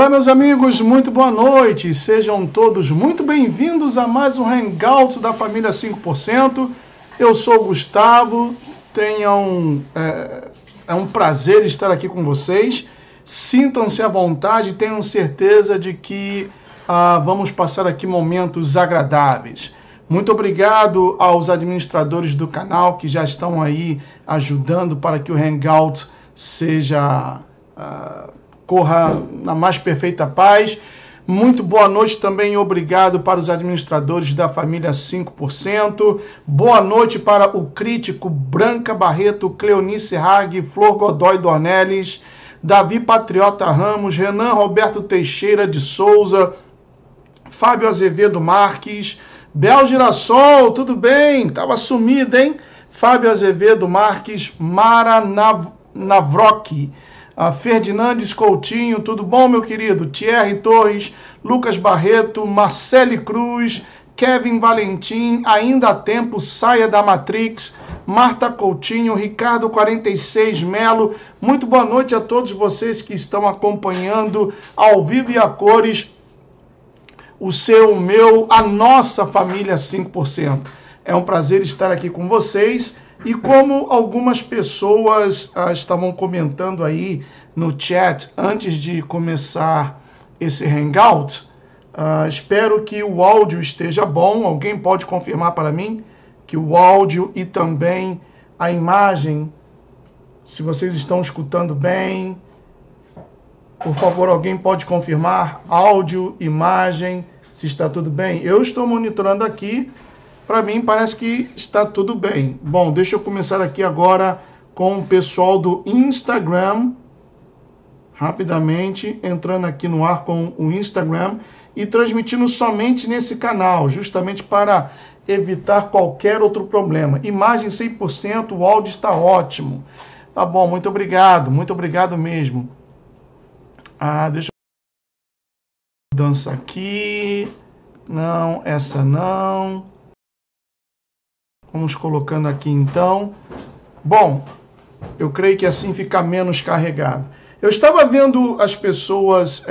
Olá, meus amigos, muito boa noite. Sejam todos muito bem-vindos a mais um Hangout da família 5%. Eu sou o Gustavo. É um prazer estar aqui com vocês. Sintam-se à vontade e tenham certeza de que vamos passar aqui momentos agradáveis. Muito obrigado aos administradores do canal que já estão aí ajudando para que o Hangout seja corra na mais perfeita paz. Muito boa noite também e obrigado para os administradores da família 5%. Boa noite para o crítico Branca Barreto, Cleonice Hag, Flor Godoy Dornelles, Davi Patriota Ramos, Renan Roberto Teixeira de Souza, Fábio Azevedo Marques, Bel Girassol, tudo bem? Tava sumido, hein? Fábio Azevedo Marques, Mara Navrock, Ferdinandes Coutinho, tudo bom, meu querido? Thierry Torres, Lucas Barreto, Marcele Cruz, Kevin Valentim, ainda há tempo, saia da Matrix, Marta Coutinho, Ricardo 46 Melo, muito boa noite a todos vocês que estão acompanhando ao vivo e a cores o seu, o meu, a nossa família 5%. É um prazer estar aqui com vocês e como algumas pessoas estavam comentando aí no chat antes de começar esse Hangout, espero que o áudio esteja bom. Alguém pode confirmar para mim que o áudio e também a imagem, se vocês estão escutando bem? Por favor, alguém pode confirmar áudio, imagem, se está tudo bem? Eu estou monitorando aqui, para mim parece que está tudo bem. Bom, deixa eu começar aqui agora com o pessoal do Instagram, rapidamente, entrando aqui no ar com o Instagram e transmitindo somente nesse canal, justamente para evitar qualquer outro problema. Imagem 100%, o áudio está ótimo. Tá bom, muito obrigado mesmo. Deixa eu dança aqui. Não, essa não. Vamos colocando aqui então. Bom, eu creio que assim fica menos carregado. Eu estava vendo as pessoas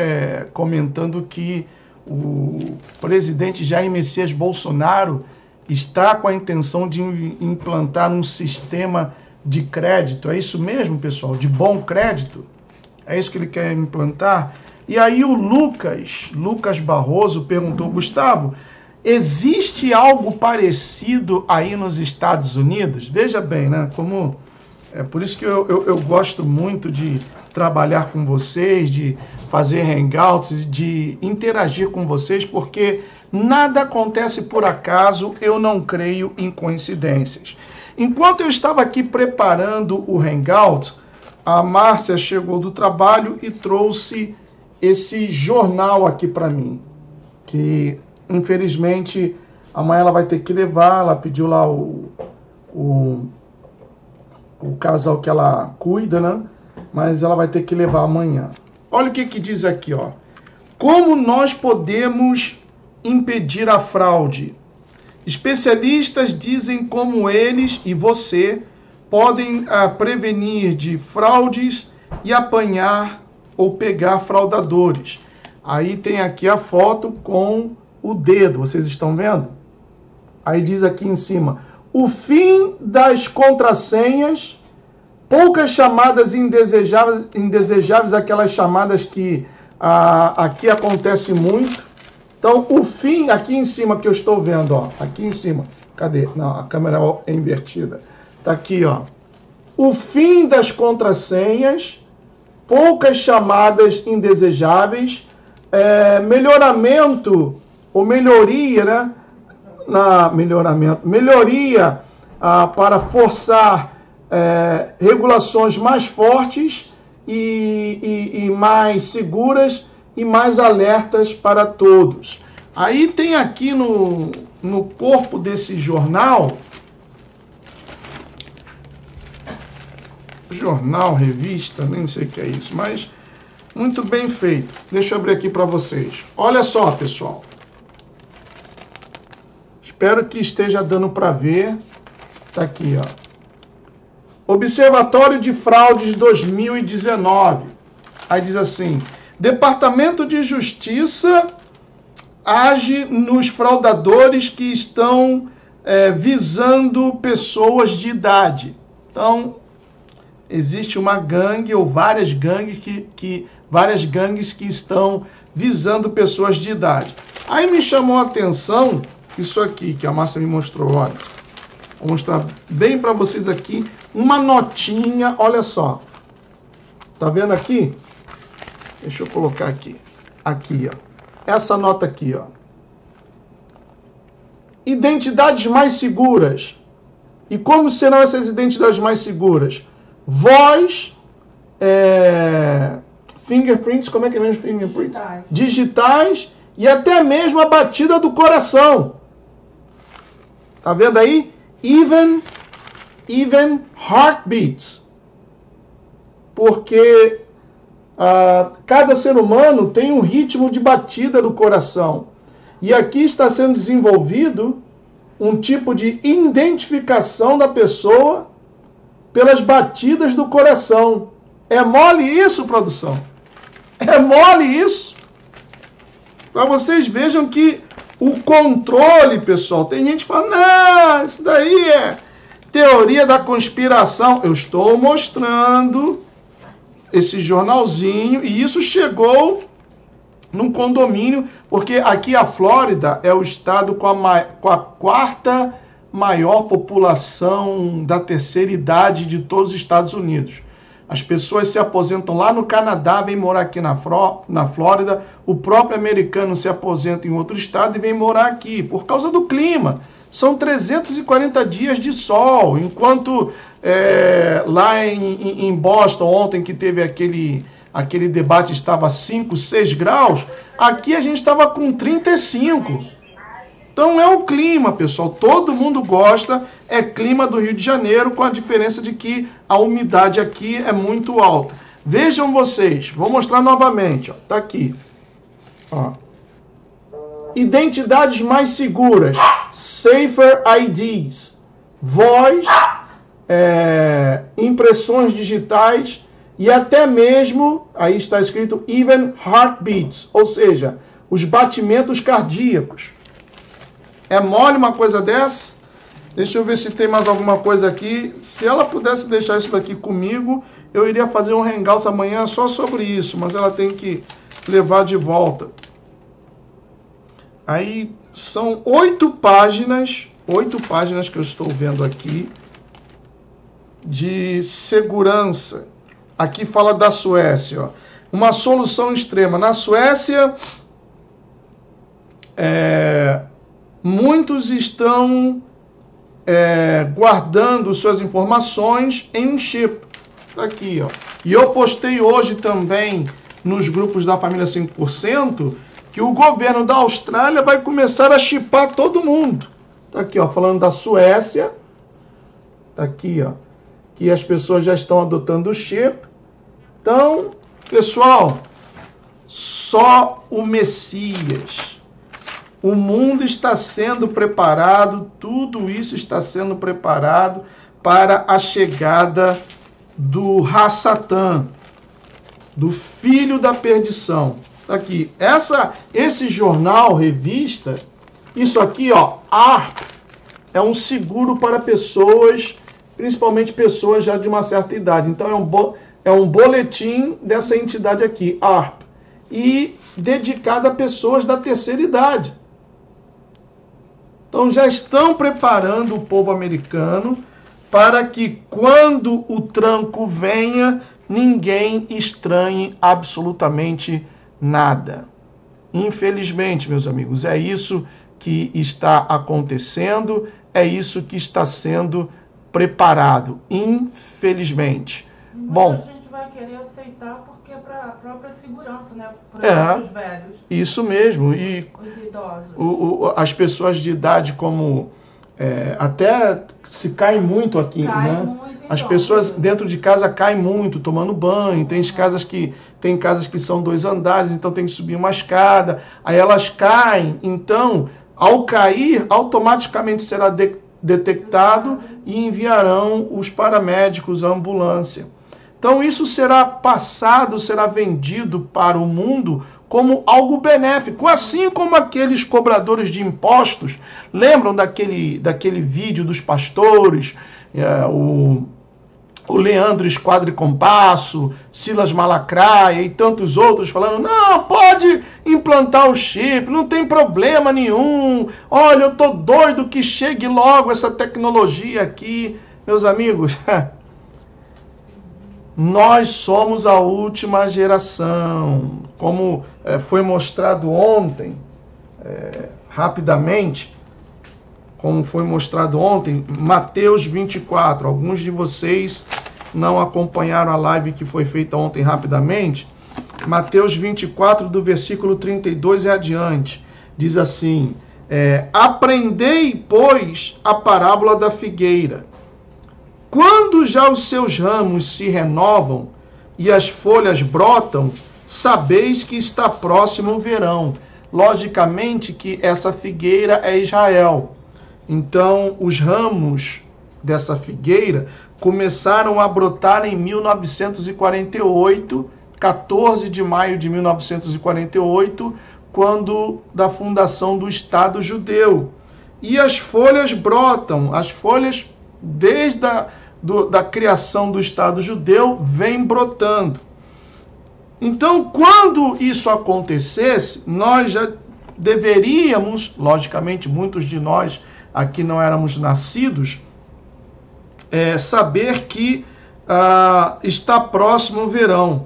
comentando que o presidente Jair Messias Bolsonaro está com a intenção de implantar um sistema de crédito. É isso mesmo, pessoal? De bom crédito? É isso que ele quer implantar? E aí o Lucas Barroso perguntou, Gustavo, existe algo parecido aí nos Estados Unidos? Veja bem, né? É por isso que eu gosto muito de trabalhar com vocês, de fazer hangouts, de interagir com vocês, porque nada acontece por acaso, eu não creio em coincidências. Enquanto eu estava aqui preparando o hangout, a Márcia chegou do trabalho e trouxe esse jornal aqui para mim, que infelizmente amanhã ela vai ter que levar. Ela pediu lá o casal que ela cuida, né? Mas ela vai ter que levar amanhã. Olha o que diz aqui, ó. Como nós podemos impedir a fraude? Especialistas dizem como eles e você podem prevenir de fraudes e apanhar ou pegar fraudadores. Aí tem aqui a foto com o dedo, vocês estão vendo? Aí diz aqui em cima, o fim das contrassenhas, poucas chamadas indesejáveis, aquelas chamadas que aqui acontece muito. Então, o fim, aqui em cima que eu estou vendo, ó, aqui em cima, cadê? Não, a câmera é invertida. Tá aqui, ó. O fim das contrassenhas, poucas chamadas indesejáveis, melhoramento, ou melhoria, né? Melhoria para forçar regulações mais fortes e mais seguras e mais alertas para todos. Aí tem aqui no corpo desse jornal, revista, nem sei o que é isso, mas muito bem feito. Deixa eu abrir aqui para vocês. Olha só, pessoal. Espero que esteja dando para ver. Tá aqui, ó. Observatório de Fraudes 2019. Aí diz assim: Departamento de Justiça age nos fraudadores que estão visando pessoas de idade. Então, existe uma gangue ou várias gangues que estão visando pessoas de idade. Aí me chamou a atenção isso aqui que a Márcia me mostrou, olha. Vou mostrar bem para vocês aqui uma notinha, olha só. Tá vendo aqui? Deixa eu colocar aqui. Aqui, ó. Essa nota aqui, ó. Identidades mais seguras. E como serão essas identidades mais seguras? Voz, fingerprints, como é que é mesmo fingerprints? Digitais e até mesmo a batida do coração. Tá vendo aí? Even heartbeats. Porque cada ser humano tem um ritmo de batida do coração. E aqui está sendo desenvolvido um tipo de identificação da pessoa pelas batidas do coração. É mole isso, produção? É mole isso? Para vocês vejam que o controle, pessoal, tem gente que fala, não, isso daí é teoria da conspiração. Eu estou mostrando esse jornalzinho e isso chegou num condomínio, porque aqui a Flórida é o estado com a quarta maior população da terceira idade de todos os Estados Unidos. As pessoas se aposentam lá no Canadá, vêm morar aqui na Flórida, o próprio americano se aposenta em outro estado e vem morar aqui, por causa do clima. São 340 dias de sol, enquanto lá em Boston, ontem que teve aquele debate, estava 5, 6 graus, aqui a gente estava com 35. Então é o clima, pessoal. Todo mundo gosta, é clima do Rio de Janeiro, com a diferença de que a umidade aqui é muito alta. Vejam vocês, vou mostrar novamente, ó, tá aqui. Ó. Identidades mais seguras, Safer IDs, voz, impressões digitais e até mesmo, aí está escrito even heartbeats, ou seja, os batimentos cardíacos. É mole uma coisa dessa? Deixa eu ver se tem mais alguma coisa aqui. Se ela pudesse deixar isso daqui comigo, eu iria fazer um hangout amanhã só sobre isso, mas ela tem que levar de volta. Aí são 8 páginas que eu estou vendo aqui de segurança. Aqui fala da Suécia, ó. Uma solução extrema. Na Suécia, muitos estão guardando suas informações em um chip. Tá aqui, ó. E eu postei hoje também nos grupos da Família 5% que o governo da Austrália vai começar a chipar todo mundo. Tá aqui, ó, falando da Suécia. Tá aqui, ó, que as pessoas já estão adotando o chip. Então, pessoal, só o Messias. O mundo está sendo preparado, tudo isso está sendo preparado para a chegada do Ra-Satã, do filho da perdição. Aqui, esse jornal, revista, isso aqui, ó, AARP, é um seguro para pessoas, principalmente pessoas já de uma certa idade. Então é um boletim dessa entidade aqui, AARP, e dedicado a pessoas da terceira idade. Então já estão preparando o povo americano para que quando o tranco venha, ninguém estranhe absolutamente nada. Infelizmente, meus amigos, é isso que está acontecendo, é isso que está sendo preparado, infelizmente. Muita gente vai querer aceitar porque é para a própria segurança, né? Para os velhos. Isso mesmo. E os idosos. As pessoas de idade como... até se cai muito aqui, né? Muito, as pessoas dentro de casa caem muito, tomando banho. Tem casas que são 2 andares, então tem que subir uma escada. Aí elas caem. Então, ao cair, automaticamente será detectado e enviarão os paramédicos, a ambulância. Então, isso será passado, será vendido para o mundo como algo benéfico, assim como aqueles cobradores de impostos. Lembram daquele vídeo dos pastores, o Leandro Esquadra e Compasso, Silas Malacraia e tantos outros falando, não, pode implantar o chip, não tem problema nenhum, olha, eu tô doido que chegue logo essa tecnologia aqui. Meus amigos, nós somos a última geração. Como foi mostrado ontem, rapidamente, Mateus 24. Alguns de vocês não acompanharam a live que foi feita ontem rapidamente. Mateus 24, do versículo 32 e adiante, diz assim: aprendei, pois, a parábola da figueira. Quando já os seus ramos se renovam e as folhas brotam, sabeis que está próximo o verão. Logicamente que essa figueira é Israel. Então, os ramos dessa figueira começaram a brotar em 1948, 14 de maio de 1948, quando da fundação do Estado judeu. E as folhas brotam, as folhas desde da criação do Estado judeu vêm brotando. Então, quando isso acontecesse, nós já deveríamos, logicamente, muitos de nós aqui não éramos nascidos, saber que está próximo o verão.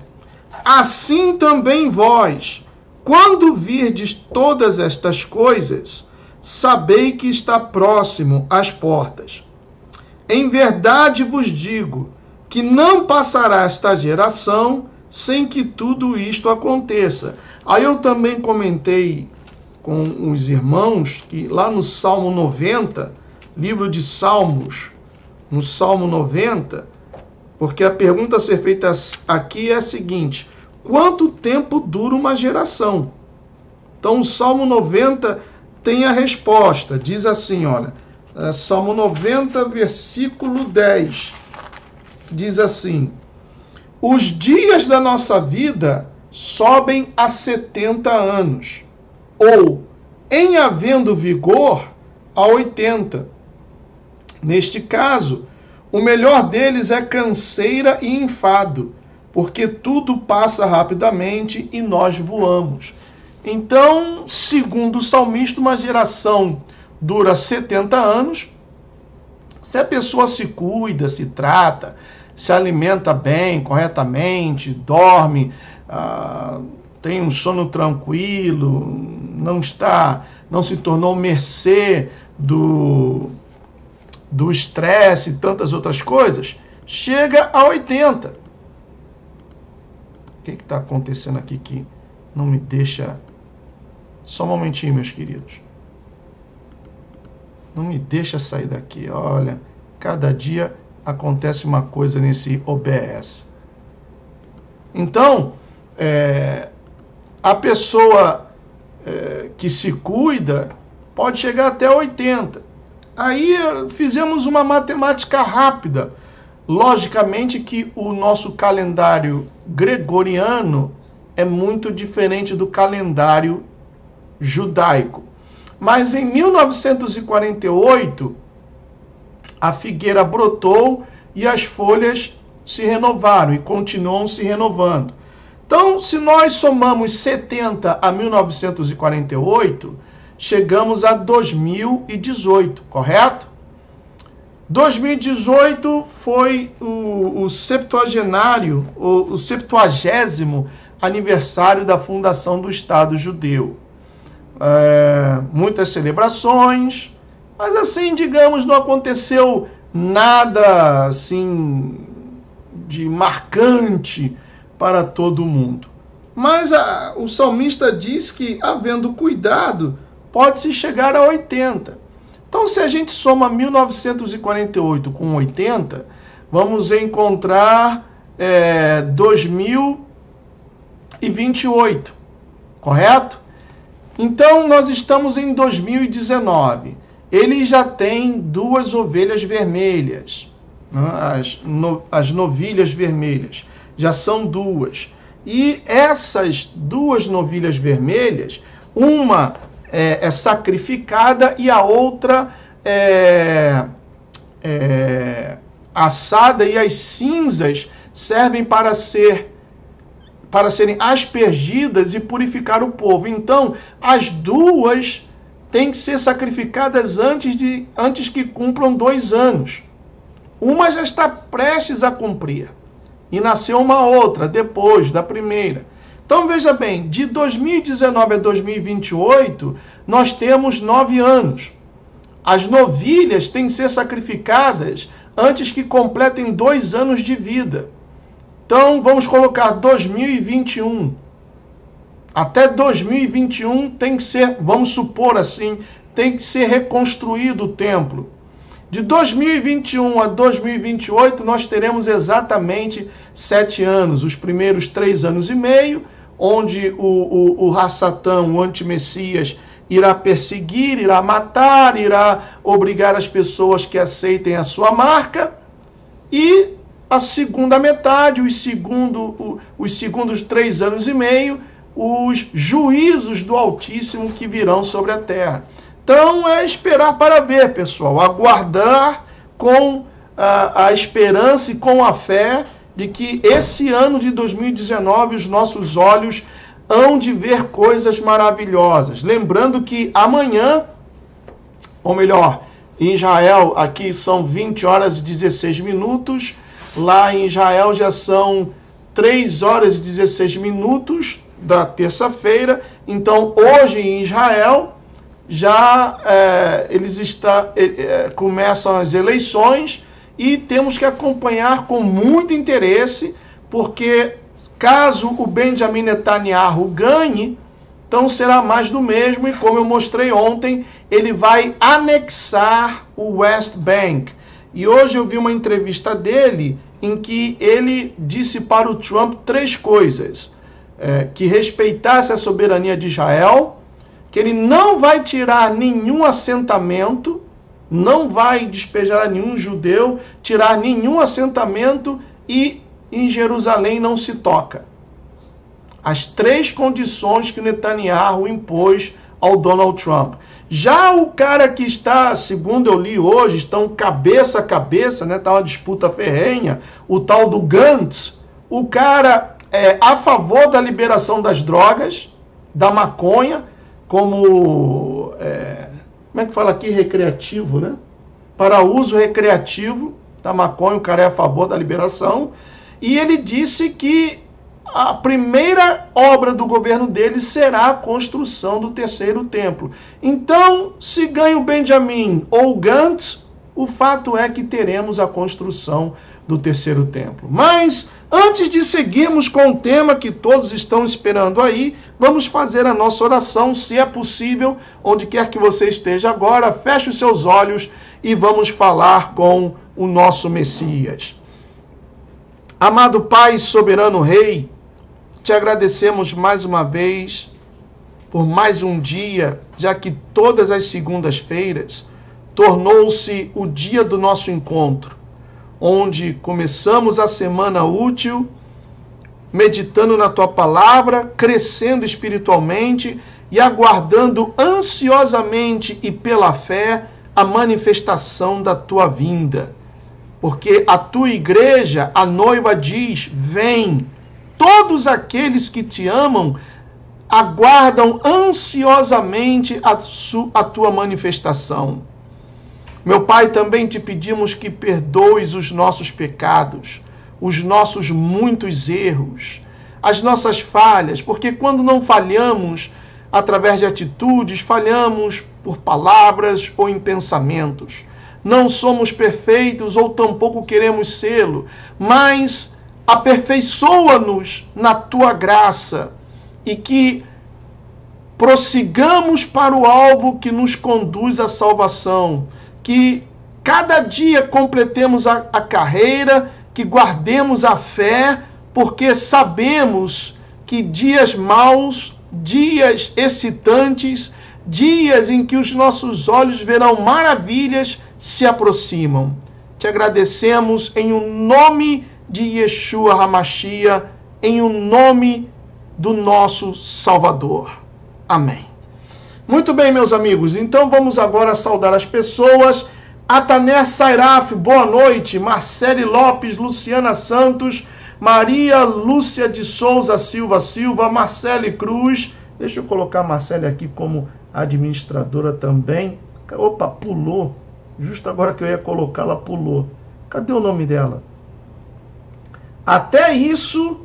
Assim também vós, quando virdes todas estas coisas, sabei que está próximo às portas. Em verdade vos digo que não passará esta geração sem que tudo isto aconteça. Aí eu também comentei com os irmãos que lá no Salmo 90, livro de Salmos, no Salmo 90, porque a pergunta a ser feita aqui é a seguinte: quanto tempo dura uma geração? Então o Salmo 90 tem a resposta, diz assim, olha, Salmo 90, versículo 10, diz assim: os dias da nossa vida sobem a 70 anos, ou, em havendo vigor, a 80. Neste caso, o melhor deles é canseira e enfado, porque tudo passa rapidamente e nós voamos. Então, segundo o salmista, uma geração dura 70 anos. Se a pessoa se cuida, se trata, se alimenta bem, corretamente, dorme, tem um sono tranquilo, não se tornou mercê do estresse e tantas outras coisas, chega a 80. O que está acontecendo aqui que não me deixa... Só um momentinho, meus queridos. Não me deixa sair daqui. Olha, cada dia acontece uma coisa nesse OBS. Então, a pessoa que se cuida pode chegar até 80. Aí fizemos uma matemática rápida. Logicamente que o nosso calendário gregoriano é muito diferente do calendário judaico. Mas em 1948, a figueira brotou e as folhas se renovaram e continuam se renovando. Então, se nós somamos 70 a 1948, chegamos a 2018, correto? 2018 foi o 70º aniversário da fundação do Estado judeu. Muitas celebrações, mas assim, digamos, não aconteceu nada assim de marcante para todo mundo. Mas o salmista diz que, havendo cuidado, pode-se chegar a 80. Então, se a gente soma 1948 com 80, vamos encontrar 2028, correto? Então, nós estamos em 2019. Ele já tem 2 ovelhas vermelhas, né? As novilhas vermelhas, já são 2. E essas 2 novilhas vermelhas, uma é sacrificada e a outra é assada, e as cinzas servem para serem aspergidas e purificar o povo. Então, as 2 têm que ser sacrificadas antes que cumpram 2 anos. Uma já está prestes a cumprir. e nasceu uma outra depois da primeira. Então veja bem, de 2019 a 2028, nós temos 9 anos. As novilhas têm que ser sacrificadas antes que completem 2 anos de vida. Então vamos colocar 2021. Até 2021 tem que ser, vamos supor assim, tem que ser reconstruído o templo. De 2021 a 2028, nós teremos exatamente 7 anos. Os primeiros 3 anos e meio, onde o Hassatã, o antimessias, irá perseguir, irá matar, irá obrigar as pessoas que aceitem a sua marca. E a segunda metade, os segundos 3 anos e meio, os juízos do Altíssimo que virão sobre a terra. Então é esperar para ver, pessoal, aguardar com a esperança e com a fé de que esse ano de 2019 os nossos olhos hão de ver coisas maravilhosas. Lembrando que amanhã, ou melhor, em Israel aqui são 20 horas e 16 minutos, lá em Israel já são 3 horas e 16 minutos da terça-feira. Então hoje em Israel já começam as eleições e temos que acompanhar com muito interesse, porque caso o Benjamin Netanyahu ganhe, então será mais do mesmo, e como eu mostrei ontem, ele vai anexar o West Bank. E hoje eu vi uma entrevista dele em que ele disse para o Trump 3 coisas: que respeitasse a soberania de Israel, que ele não vai tirar nenhum assentamento, não vai despejar nenhum judeu, tirar nenhum assentamento, e em Jerusalém não se toca. As 3 condições que Netanyahu impôs ao Donald Trump. Já o cara que está, segundo eu li hoje, estão cabeça a cabeça, né? Está uma disputa ferrenha, o tal do Gantz, o cara é a favor da liberação das drogas, da maconha, como é que fala aqui? Recreativo, né? Para uso recreativo da maconha, o cara é a favor da liberação. E ele disse que a primeira obra do governo dele será a construção do 3º templo. Então, se ganha o Benjamin ou o Gantz, o fato é que teremos a construção do 3º templo. Mas, antes de seguirmos com o tema que todos estão esperando aí, vamos fazer a nossa oração, se é possível, onde quer que você esteja agora, feche os seus olhos e vamos falar com o nosso Messias. Amado Pai, soberano Rei, te agradecemos mais uma vez por mais um dia, já que todas as segundas-feiras tornou-se o dia do nosso encontro, onde começamos a semana útil, meditando na Tua Palavra, crescendo espiritualmente e aguardando ansiosamente e pela fé a manifestação da Tua vinda. Porque a Tua igreja, a noiva diz, vem. Todos aqueles que te amam aguardam ansiosamente a Tua manifestação. Meu Pai, também te pedimos que perdoes os nossos pecados, os nossos muitos erros, as nossas falhas, porque quando não falhamos através de atitudes, falhamos por palavras ou em pensamentos. Não somos perfeitos ou tampouco queremos sê-lo, mas aperfeiçoa-nos na Tua graça e que prossigamos para o alvo que nos conduz à salvação, que cada dia completemos a carreira, que guardemos a fé, porque sabemos que dias maus, dias excitantes, dias em que os nossos olhos verão maravilhas se aproximam. Te agradecemos em o nome de Yeshua HaMashiach, em o nome do nosso Salvador. Amém. Muito bem, meus amigos, então vamos agora saudar as pessoas. Atané Sairaf, boa noite. Marcele Lopes, Luciana Santos, Maria Lúcia de Souza Silva, Marcele Cruz. Deixa eu colocar a Marcele aqui como administradora também. Opa, pulou. Justo agora que eu ia colocar, ela pulou. Cadê o nome dela? Até isso,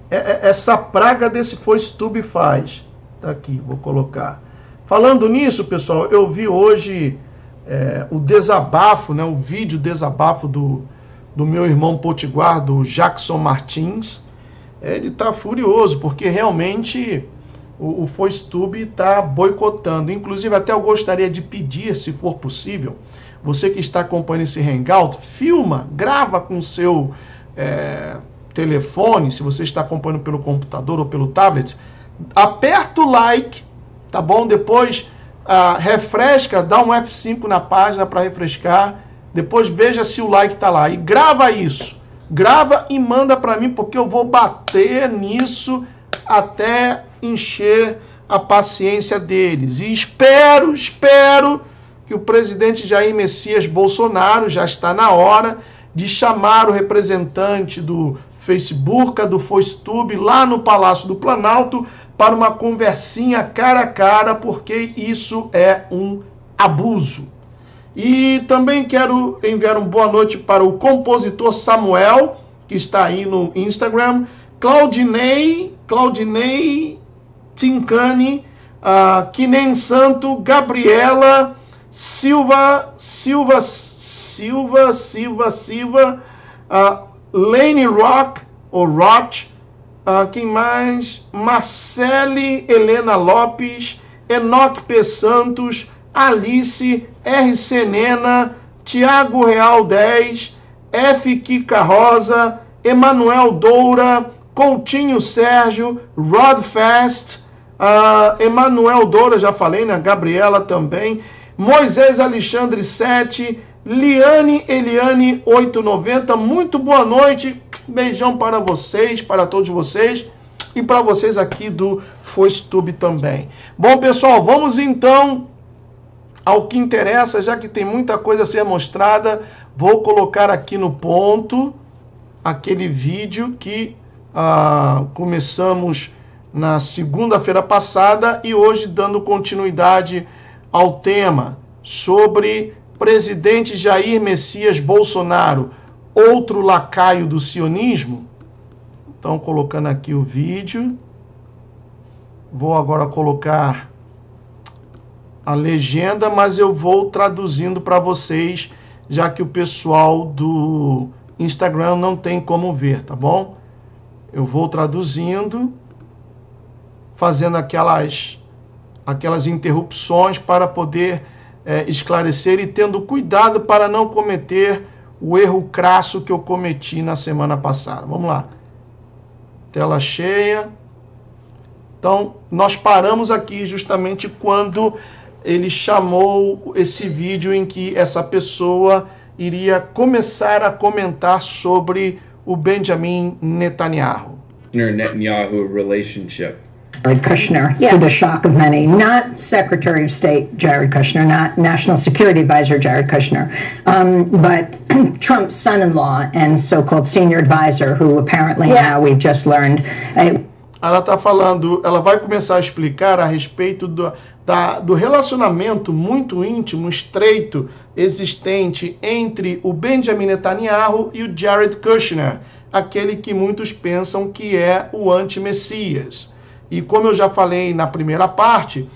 essa praga desse FOISTube faz. Tá aqui, vou colocar. Falando nisso, pessoal, eu vi hoje o desabafo, né, o vídeo desabafo do meu irmão potiguar, do Jackson Martins. Ele está furioso, porque realmente o FOISTube está boicotando. Inclusive, até eu gostaria de pedir, se for possível, você que está acompanhando esse Hangout, filma, grava com o seu telefone, se você está acompanhando pelo computador ou pelo tablet, aperta o like, tá bom? Depois refresca, dá um F5 na página para refrescar, depois veja se o like tá lá e grava isso. Grava e manda para mim, porque eu vou bater nisso até encher a paciência deles. E espero que o presidente Jair Messias Bolsonaro, já está na hora de chamar o representante do Facebook, do FOISTube, lá no Palácio do Planalto, para uma conversinha cara a cara, porque isso é um abuso. E também quero enviar uma boa noite para o compositor Samuel, que está aí no Instagram, Claudinei Tincani, Kinem Santo, Gabriela, Silva, Lane Rock, ou Roch, quem mais? Marcele Helena Lopes, Enoque P. Santos, Alice, RC Nena, Tiago Real 10, F. Kika Rosa, Emanuel Doura, Coutinho Sérgio, Rod Fast, Emanuel Doura, já falei, né? Gabriela também, Moisés Alexandre 7, Liane Eliane 890, muito boa noite, beijão para vocês, para todos vocês e para vocês aqui do FOISTube também. Bom, pessoal, vamos então ao que interessa, já que tem muita coisa a ser mostrada. Vou colocar aqui no ponto aquele vídeo que começamos na segunda-feira passada e hoje dando continuidade ao tema sobre presidente Jair Messias Bolsonaro, outro lacaio do sionismo. Então, colocando aqui o vídeo. Vou agora colocar a legenda, mas eu vou traduzindo para vocês, já que o pessoal do Instagram não tem como ver, tá bom? Eu vou traduzindo, fazendo aquelas interrupções para poder esclarecer e tendo cuidado para não cometer o erro crasso que eu cometi na semana passada. Vamos lá. Tela cheia. Então, nós paramos aqui justamente quando ele chamou esse vídeo em que essa pessoa iria começar a comentar sobre o Benjamin Netanyahu. Netanyahu relationship. Jared Kushner, to the shock of many, not Secretary of State Jared Kushner, not National Security Advisor Jared Kushner, but Trump's son-in-law and so-called senior advisor, who apparently now we've just learned. Ela está falando, ela vai começar a explicar a respeito do relacionamento muito íntimo, estreito, existente entre o Benjamin Netanyahu e o Jared Kushner, aquele que muitos pensam que é o anti-Messias. E como eu já falei na primeira parte,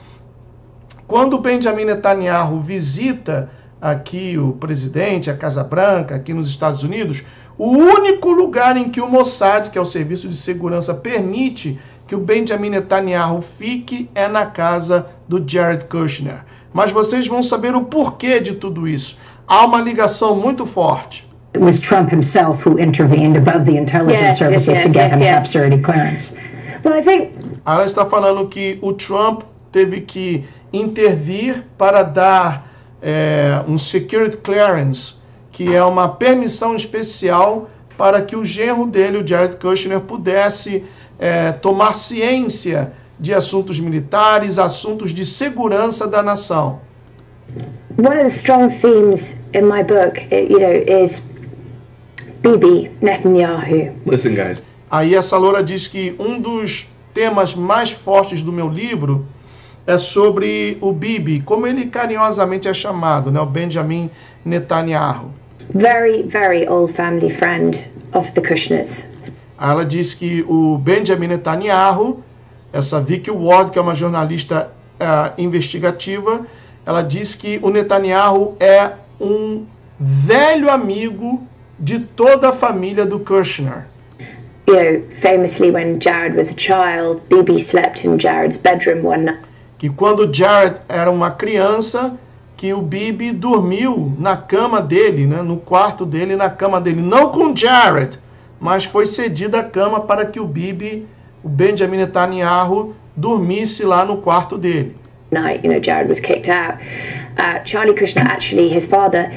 quando o Benjamin Netanyahu visita aqui o presidente, a Casa Branca, aqui nos Estados Unidos, o único lugar em que o Mossad, que é o Serviço de Segurança, permite que o Benjamin Netanyahu fique é na casa do Jared Kushner. Mas vocês vão saber o porquê de tudo isso. Há uma ligação muito forte. It was Trump himself who intervened above the intelligence services to get him top security clearance. Well, I think... Ela está falando que o Trump teve que intervir para dar um security clearance, que é uma permissão especial para que o genro dele, o Jared Kushner, pudesse tomar ciência de assuntos militares, assuntos de segurança da nação. One of the strong themes in my book, is Bibi Netanyahu. Listen, guys. Aí essa loura diz que um dos temas mais fortes do meu livro é sobre o Bibi, como ele carinhosamente é chamado, né? O Benjamin Netanyahu. Very, very old family friend of the Kushners. Ela diz que o Benjamin Netanyahu, essa Vicky Ward, que é uma jornalista investigativa, ela diz que o Netanyahu é um velho amigo de toda a família do Kushner. You know, famously when Jared was a child, Bibi slept in Jared's bedroom one night. Que quando Jared era uma criança, que o Bibi dormiu na cama dele, né, no quarto dele, na cama dele. Não com Jared, mas foi cedida a cama para que o Bibi, o Benjamin Netanyahu, dormisse lá no quarto dele. Night, you know, Jared was kicked out. Charlie Kushner, actually, his father,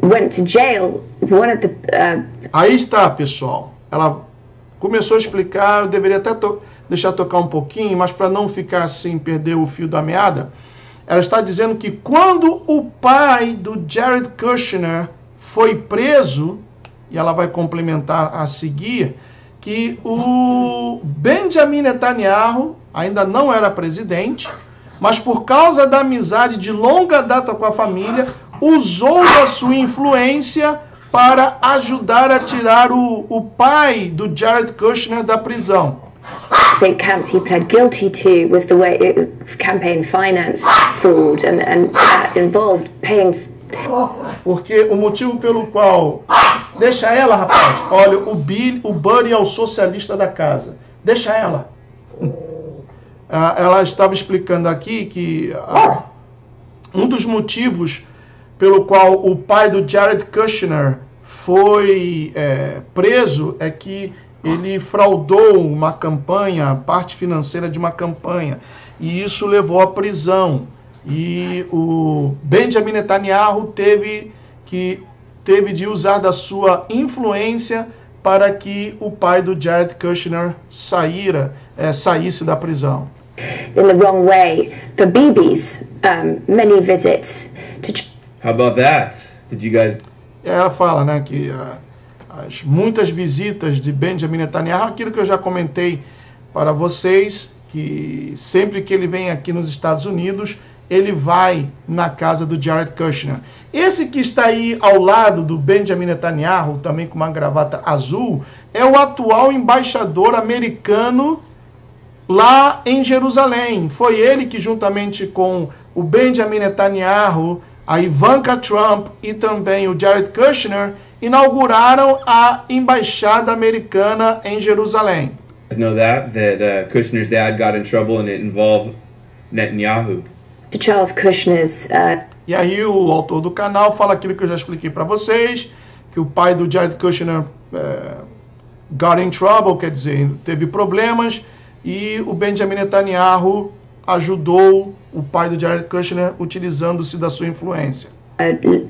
went to jail. One of the. Aí está, pessoal. Ela começou a explicar. Eu deveria até deixar tocar um pouquinho, mas para não ficar sem perder o fio da meada, ela está dizendo que quando o pai do Jared Kushner foi preso, e ela vai complementar a seguir, que o Benjamin Netanyahu ainda não era presidente, mas por causa da amizade de longa data com a família, usou da sua influência para ajudar a tirar o pai do Jared Kushner da prisão. The camps he pled guilty to was the way campaign finance fraud, and that involved paying. Porque o motivo pelo qual... Deixa ela, rapaz. Olha, o Buddy é o socialista da casa. Deixa ela. Ela estava explicando aqui que um dos motivos pelo qual o pai do Jared Kushner foi preso é que ele fraudou uma campanha, parte financeira de uma campanha, e isso levou à prisão. E o Benjamin Netanyahu teve de usar da sua influência para que o pai do Jared Kushner saísse da prisão. In the wrong way. For Bibi's many visits to. How about that? Did you guys? Ela fala, né, que as muitas visitas de Benjamin Netanyahu, aquilo que eu já comentei para vocês, que sempre que ele vem aqui nos Estados Unidos, ele vai na casa do Jared Kushner. Esse que está aí ao lado do Benjamin Netanyahu, também com uma gravata azul, é o atual embaixador americano lá em Jerusalém. Foi ele que, juntamente com o Benjamin Netanyahu, a Ivanka Trump e também o Jared Kushner, inauguraram a embaixada americana em Jerusalém. You know that Kushner's dad got in trouble and it involved Netanyahu. To Charles Kushner's. E aí o autor do canal fala aquilo que eu já expliquei para vocês, que o pai do Jared Kushner got in trouble, quer dizer, teve problemas, e o Benjamin Netanyahu ajudou o pai do Jared Kushner utilizando-se da sua influência.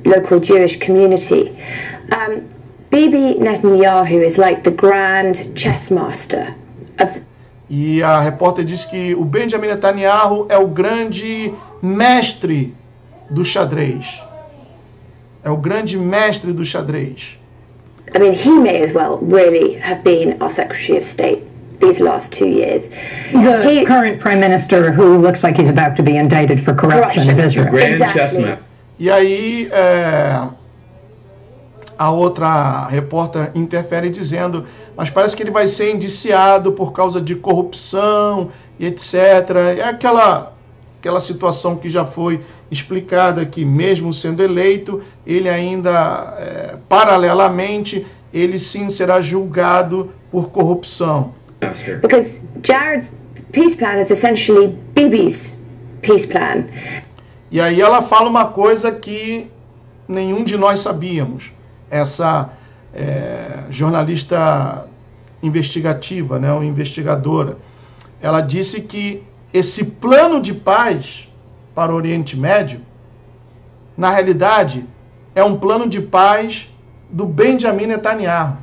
Local Jewish community. Bibi Netanyahu is like the grand chess master of. E a repórter diz que o Benjamin Netanyahu é o grande mestre do xadrez. É o grande mestre do xadrez. I mean, he may as well really have been our Secretary of State these last 2 years. The current Prime Minister who looks like he's about to be indicted for corruption of Israel. Grand Exactly. chessman. E aí a outra repórter interfere dizendo, mas parece que ele vai ser indiciado por causa de corrupção e etc. É aquela situação que já foi explicada, que mesmo sendo eleito, ele ainda, paralelamente, ele sim será julgado por corrupção. Because Jared's peace plan is essentially Bibi's peace plan. E aí ela fala uma coisa que nenhum de nós sabíamos. Essa jornalista investigativa, né, ou investigadora, ela disse que esse plano de paz para o Oriente Médio, na realidade, é um plano de paz do Benjamin Netanyahu.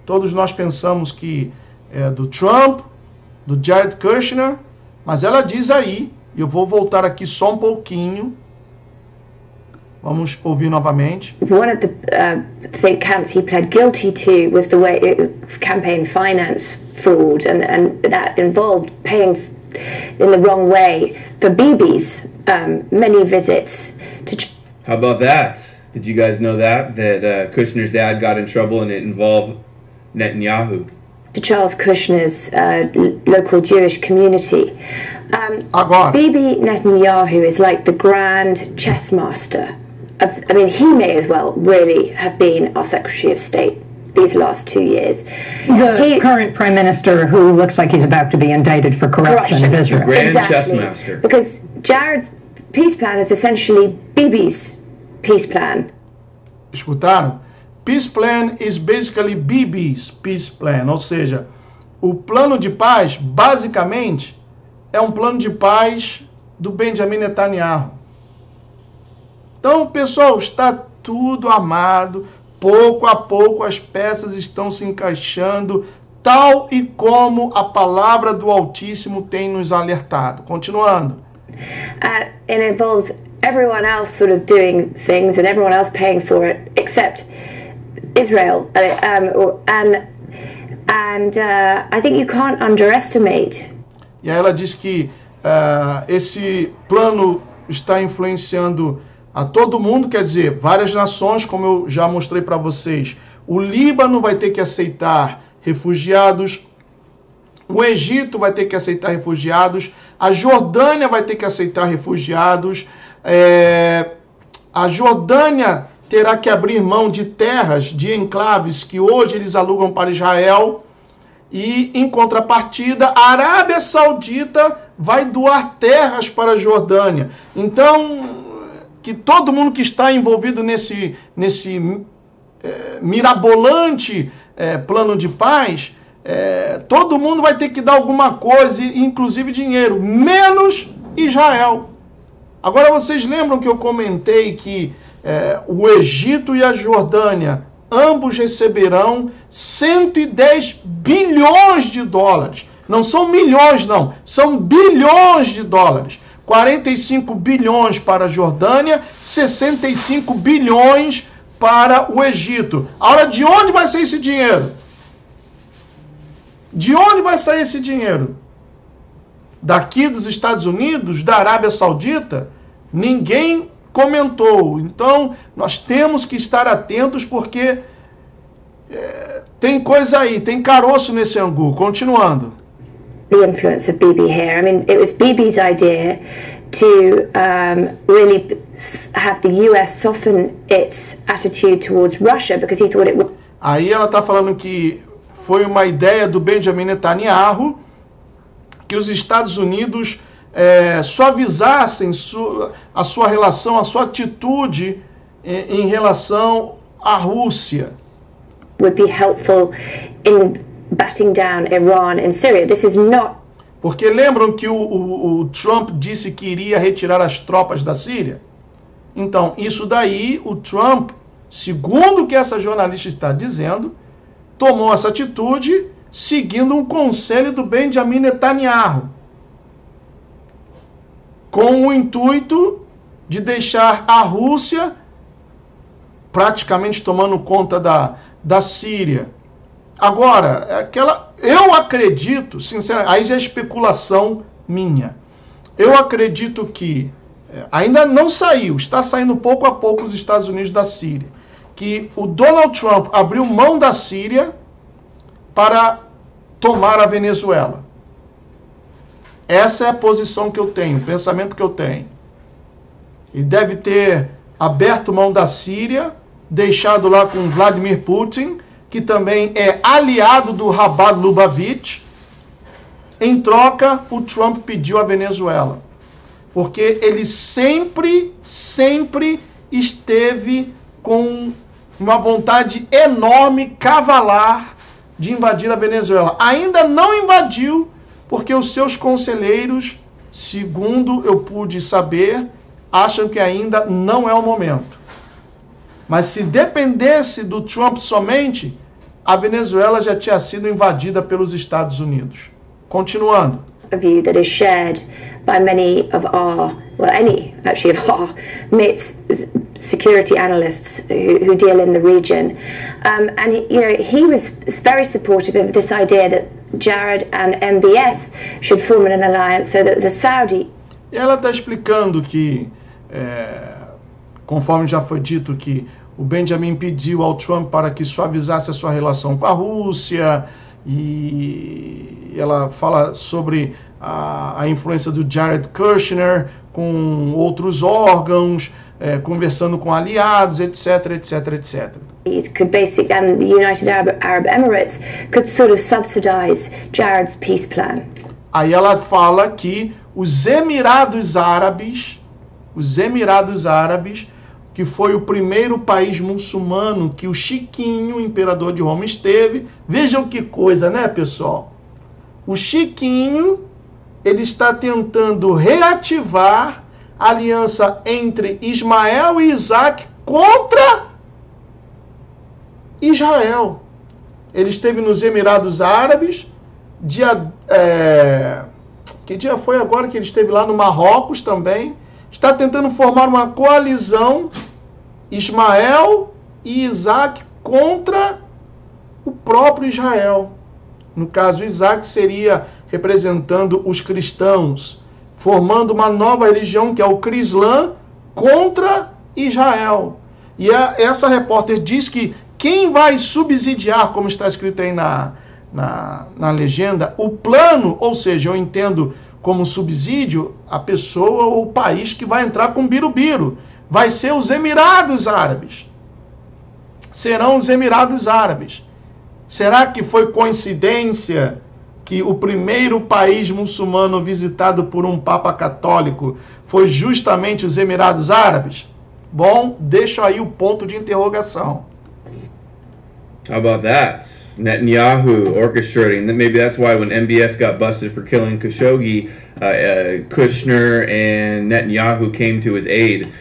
Todos nós pensamos que é do Trump, do Jared Kushner, mas ela diz aí, e eu vou voltar aqui só um pouquinho, vamos ouvir novamente. One of the camps he pled guilty to was the way campaign finance fraud, and that involved paying in the wrong way for Bibi's many visits to. How about that? Did you guys know that Kushner's dad got in trouble and it involved Netanyahu. To Charles Kushner's local Jewish community. Agora, Bibi Netanyahu is like the grand chess master. I mean, he may as well really have been our Secretary of State these last 2 years. The current Prime Minister who looks like he's about to be indicted for corruption of Israel. Grand chess master. Because Jared's peace plan is essentially Bibi's peace plan. Escutaram? Peace plan is basically Bibi's peace plan. Ou seja, o plano de paz, basicamente, é um plano de paz do Benjamin Netanyahu. Então, pessoal, está tudo armado. Pouco a pouco as peças estão se encaixando, tal e como a palavra do Altíssimo tem nos alertado. Continuando. It involves everyone else sort of doing things and everyone else paying for it, except Israel. I think you can't underestimate. E aí ela diz que esse plano está influenciando a todo mundo, quer dizer, várias nações, como eu já mostrei para vocês. O Líbano vai ter que aceitar refugiados, o Egito vai ter que aceitar refugiados, a Jordânia vai ter que aceitar refugiados, a Jordânia terá que abrir mão de terras, de enclaves que hoje eles alugam para Israel, e em contrapartida a Arábia Saudita vai doar terras para a Jordânia. Então, que todo mundo que está envolvido nesse mirabolante plano de paz, todo mundo vai ter que dar alguma coisa, inclusive dinheiro, menos Israel. Agora, vocês lembram que eu comentei que o Egito e a Jordânia, ambos receberão 110 bilhões de dólares. Não são milhões, não, são bilhões de dólares. 45 bilhões para a Jordânia, 65 bilhões para o Egito. Agora, de onde vai sair esse dinheiro? De onde vai sair esse dinheiro? Daqui dos Estados Unidos, da Arábia Saudita? Ninguém comentou. Então, nós temos que estar atentos porque tem coisa aí, tem caroço nesse angu. Continuando. The influence of Bibi here. I mean, it was Bibi's idea to really have the US soften its attitude towards Russia because he thought it would. Aí ela está falando que foi uma ideia do Benjamin Netanyahu que os Estados Unidos suavizassem a sua relação, a sua atitude em relação à Rússia. Would be helpful in batting down Iran and Syria. This is not. Porque lembram que o Trump disse que iria retirar as tropas da Síria? Então, isso daí, o Trump, segundo o que essa jornalista está dizendo, tomou essa atitude seguindo um conselho do Benjamin Netanyahu, com o intuito de deixar a Rússia praticamente tomando conta da Síria. Agora, eu acredito, sinceramente, aí já é especulação minha. Eu acredito que ainda não saiu, está saindo pouco a pouco os Estados Unidos da Síria, que o Donald Trump abriu mão da Síria para tomar a Venezuela. Essa é a posição que eu tenho, o pensamento que eu tenho. Ele deve ter aberto mão da Síria, deixado lá com Vladimir Putin, que também é aliado do Rabat Lubavitch. Em troca, o Trump pediu a Venezuela. Porque ele sempre esteve com uma vontade enorme, cavalar, de invadir a Venezuela. Ainda não invadiu, porque os seus conselheiros, segundo eu pude saber, acham que ainda não é o momento. Mas se dependesse do Trump somente, a Venezuela já tinha sido invadida pelos Estados Unidos. Continuando. A view that is shared by many of our, well, any actually of our mates, security analysts who deal in the region, and he was very supportive of this idea that Jared and MBS should form an alliance so that the Saudi. Ela está explicando que, conforme já foi dito, que o Benjamin pediu ao Trump para que suavizasse a sua relação com a Rússia, e ela fala sobre a influência do Jared Kushner com outros órgãos, conversando com aliados, etc, etc, etc. Could basically, and the United Arab Emirates could sort of subsidize Jared's peace plan. Aí ela fala que os Emirados Árabes, que foi o primeiro país muçulmano que o Chiquinho, imperador de Roma, esteve. Vejam que coisa, né, pessoal? O Chiquinho, ele está tentando reativar a aliança entre Ismael e Isaac contra Israel. Ele esteve nos Emirados Árabes, que dia foi agora que ele esteve lá no Marrocos também? Está tentando formar uma coalizão, Ismael e Isaac, contra o próprio Israel. No caso, Isaac seria representando os cristãos, formando uma nova religião, que é o Crislã, contra Israel. E essa repórter diz que quem vai subsidiar, como está escrito aí na legenda, o plano, ou seja, eu entendo como subsídio, a pessoa ou o país que vai entrar com birubiru, vai ser os Emirados Árabes. Serão os Emirados Árabes. Será que foi coincidência que o primeiro país muçulmano visitado por um Papa católico foi justamente os Emirados Árabes? Bom, deixo aí o ponto de interrogação. How about that? Netanyahu orchestrating. Maybe that's why when MBS got busted for killing Khashoggi, Kushner and Netanyahu came to his aid.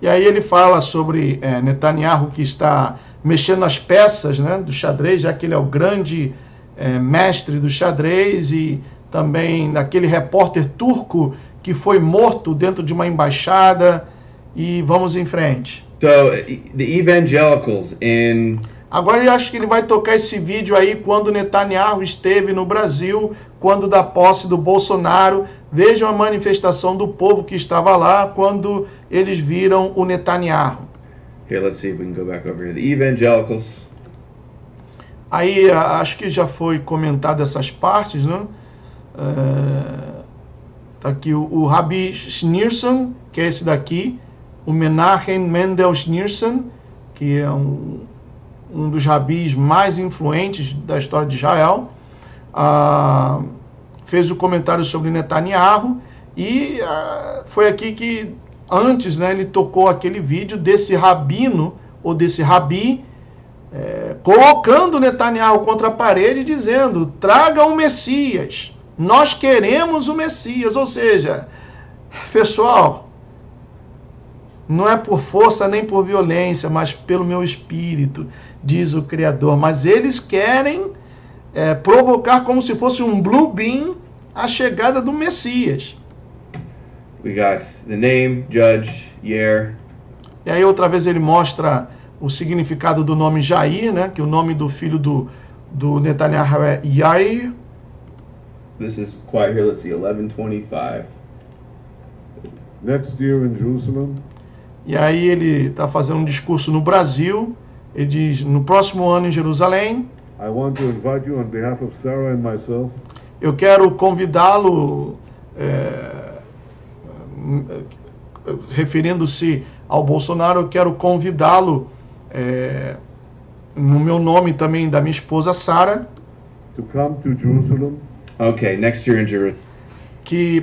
E aí ele fala sobre Netanyahu, que está mexendo as peças, né, do xadrez, já que ele é o grande mestre do xadrez, e também daquele repórter turco que foi morto dentro de uma embaixada. E vamos em frente. So the evangelicals in... Agora eu acho que ele vai tocar esse vídeo aí quando Netanyahu esteve no Brasil, quando da posse do Bolsonaro. Vejam a manifestação do povo que estava lá quando eles viram o Netanyahu. Okay, let's see if we can go back over here. The evangelicals. Aí acho que já foi comentado essas partes, né? Tá aqui o Rabbi Schneerson, que é esse daqui, o Menachem Mendel Schneerson, que é um dos rabis mais influentes da história de Israel, fez o comentário sobre Netanyahu, e foi aqui que antes, né, ele tocou aquele vídeo desse rabino, ou desse rabi, colocando Netanyahu contra a parede, dizendo: traga o Messias, nós queremos o Messias. Ou seja, pessoal, não é por força nem por violência, mas pelo meu espírito, diz o Criador. Mas eles querem provocar como se fosse um blue beam a chegada do Messias. We got the name, Judge, Yair. E aí outra vez ele mostra o significado do nome Jair, né? Que o nome do filho do Netanyahu é Yair. This is quiet here. Let's see, 11:25. Next year in Jerusalem. E aí ele está fazendo um discurso no Brasil. Ele diz: no próximo ano em Jerusalém. I want to invite you on behalf of Sarah and myself. Eu quero convidá-lo, referindo-se ao Bolsonaro, eu quero convidá-lo, no meu nome também da minha esposa Sarah, to come to Jerusalem. Okay, next year in Jerusalem.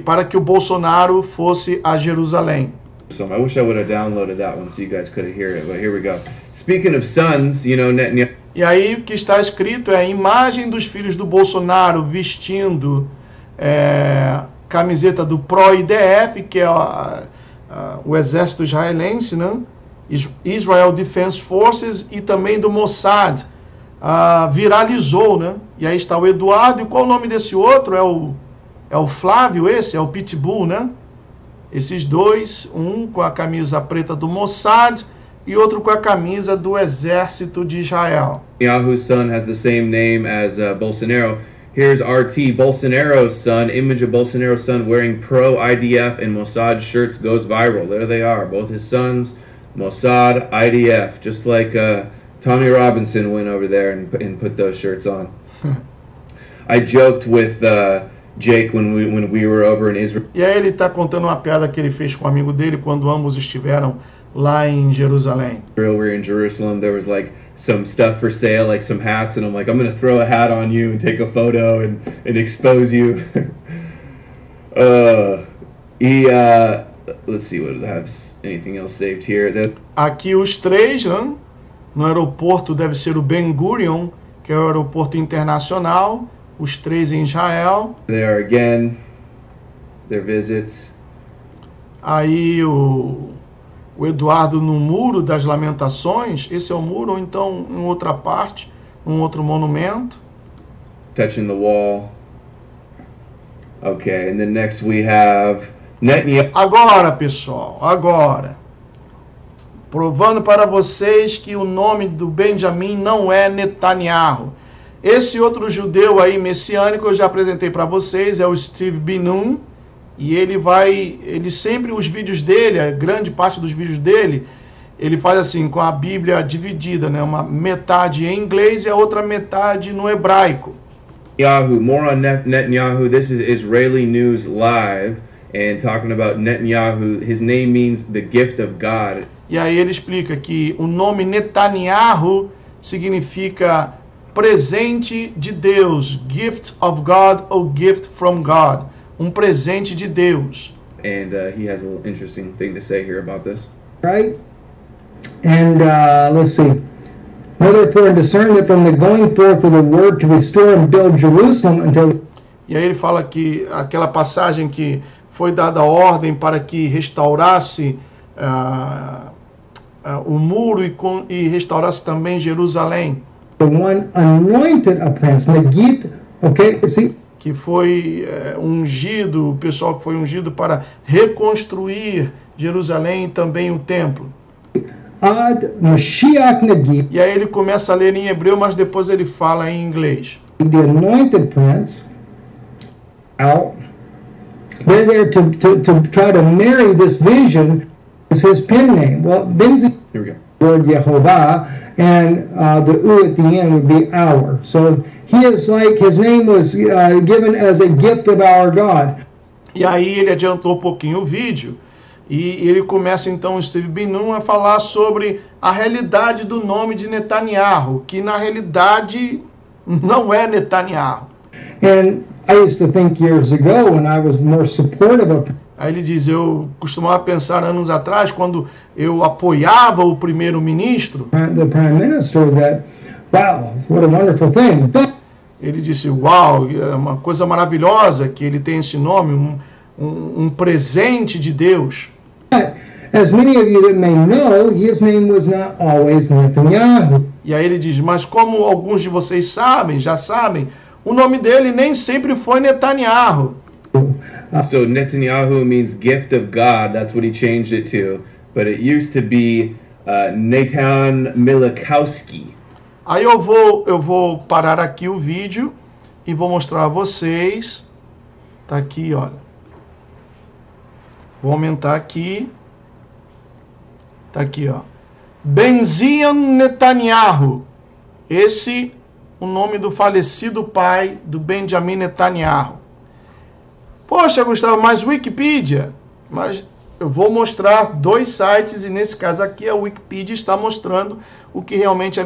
Para que o Bolsonaro fosse a Jerusalém. So I wish I would have downloaded that one so you guys could hear it, but here we go. Speaking of sons, you know, Netanyahu. E aí o que está escrito é a imagem dos filhos do Bolsonaro vestindo camiseta do PRO-IDF, que é o exército israelense, né? Israel Defense Forces, e também do Mossad, viralizou, né? E aí está o Eduardo, e qual o nome desse outro? É o Flávio, esse? É o Pitbull, né? Esses dois, um com a camisa preta do Mossad e outro com a camisa do exército de Israel. Netanyahu's son has the same name as Bolsonaro. Here's RT, Bolsonaro's son, image of Bolsonaro's son wearing pro-IDF and Mossad shirts goes viral. There they are, both his sons Mossad, IDF, just like Tommy Robinson went over there and put those shirts on. I joked with Jake when we were over in Israel. E aí ele está contando uma piada que ele fez com um amigo dele quando ambos estiveram lá em Jerusalém. We were in Jerusalem. There was like some stuff for sale, like some hats, and I'm like, I'm gonna throw a hat on you and take a photo and expose you. Let's see what I have. Anything else saved here? Aqui os três, né? No aeroporto deve ser o Ben Gurion, que é o aeroporto internacional. Os três em Israel. There again, their visits. Aí o Eduardo no Muro das Lamentações. Esse é o muro, ou então em outra parte, um outro monumento. Touching the wall. Okay, and then next we have Netanyahu. Agora, pessoal, agora. Provando para vocês que o nome do Benjamin não é Netanyahu. Esse outro judeu aí messiânico eu já apresentei para vocês, é o Steve Binun, e ele sempre, os vídeos dele, a grande parte dos vídeos dele, ele faz assim, com a Bíblia dividida, né? Uma metade em inglês e a outra metade no hebraico. More on Netanyahu. This is Israeli News Live, and talking about Netanyahu, his name means the gift of God. E aí ele explica que o nome Netanyahu significa presente de Deus, gift of God ou gift from God, um presente de Deus. And he has an interesting thing to say here about this. Right? And let's see. Know therefore and discern that from the going forth of the word to restore and build Jerusalem until... E aí ele fala que aquela passagem que foi dada a ordem para que restaurasse o muro e restaurasse também Jerusalém. The one anointed a prince, Megid, okay, see? Que foi ungido, o pessoal que foi ungido para reconstruir Jerusalém e também o templo. Ad Mashiach Nagid. E aí ele começa a ler em hebreu, mas depois ele fala em inglês. The anointed prince out. They're there to try to marry this vision is his pen name. Well, Benzi, here we go. Word Yehovah, and the U at the end would be our. So he is like, his name was given as a gift of our God. E aí ele adiantou um pouquinho o vídeo e ele começa então, o Steve Binun, a falar sobre a realidade do nome de Netanyahu, que na realidade não é Netanyahu. And I used to think years ago when I was more supportive of... Aí ele diz, eu costumava pensar anos atrás, quando eu apoiava o primeiro-ministro, the prime minister, that, wow, what a wonderful thing. But ele disse, uau, é uma coisa maravilhosa que ele tem esse nome, um presente de Deus. as many of you that may know, his name was not always Netanyahu. E aí ele diz, mas como alguns de vocês sabem, já sabem, o nome dele nem sempre foi Netanyahu. So Netanyahu means gift of God. That's what he changed it to. But it used to be Natan Milikowski. Aí eu vou parar aqui o vídeo e vou mostrar a vocês. Tá aqui, olha. Vou aumentar aqui. Tá aqui, ó. Benzion Netanyahu. Esse o nome do falecido pai do Benjamin Netanyahu. Poxa, Gustavo, mas Wikipedia? Mas eu vou mostrar dois sites e nesse caso aqui a Wikipedia está mostrando o que realmente é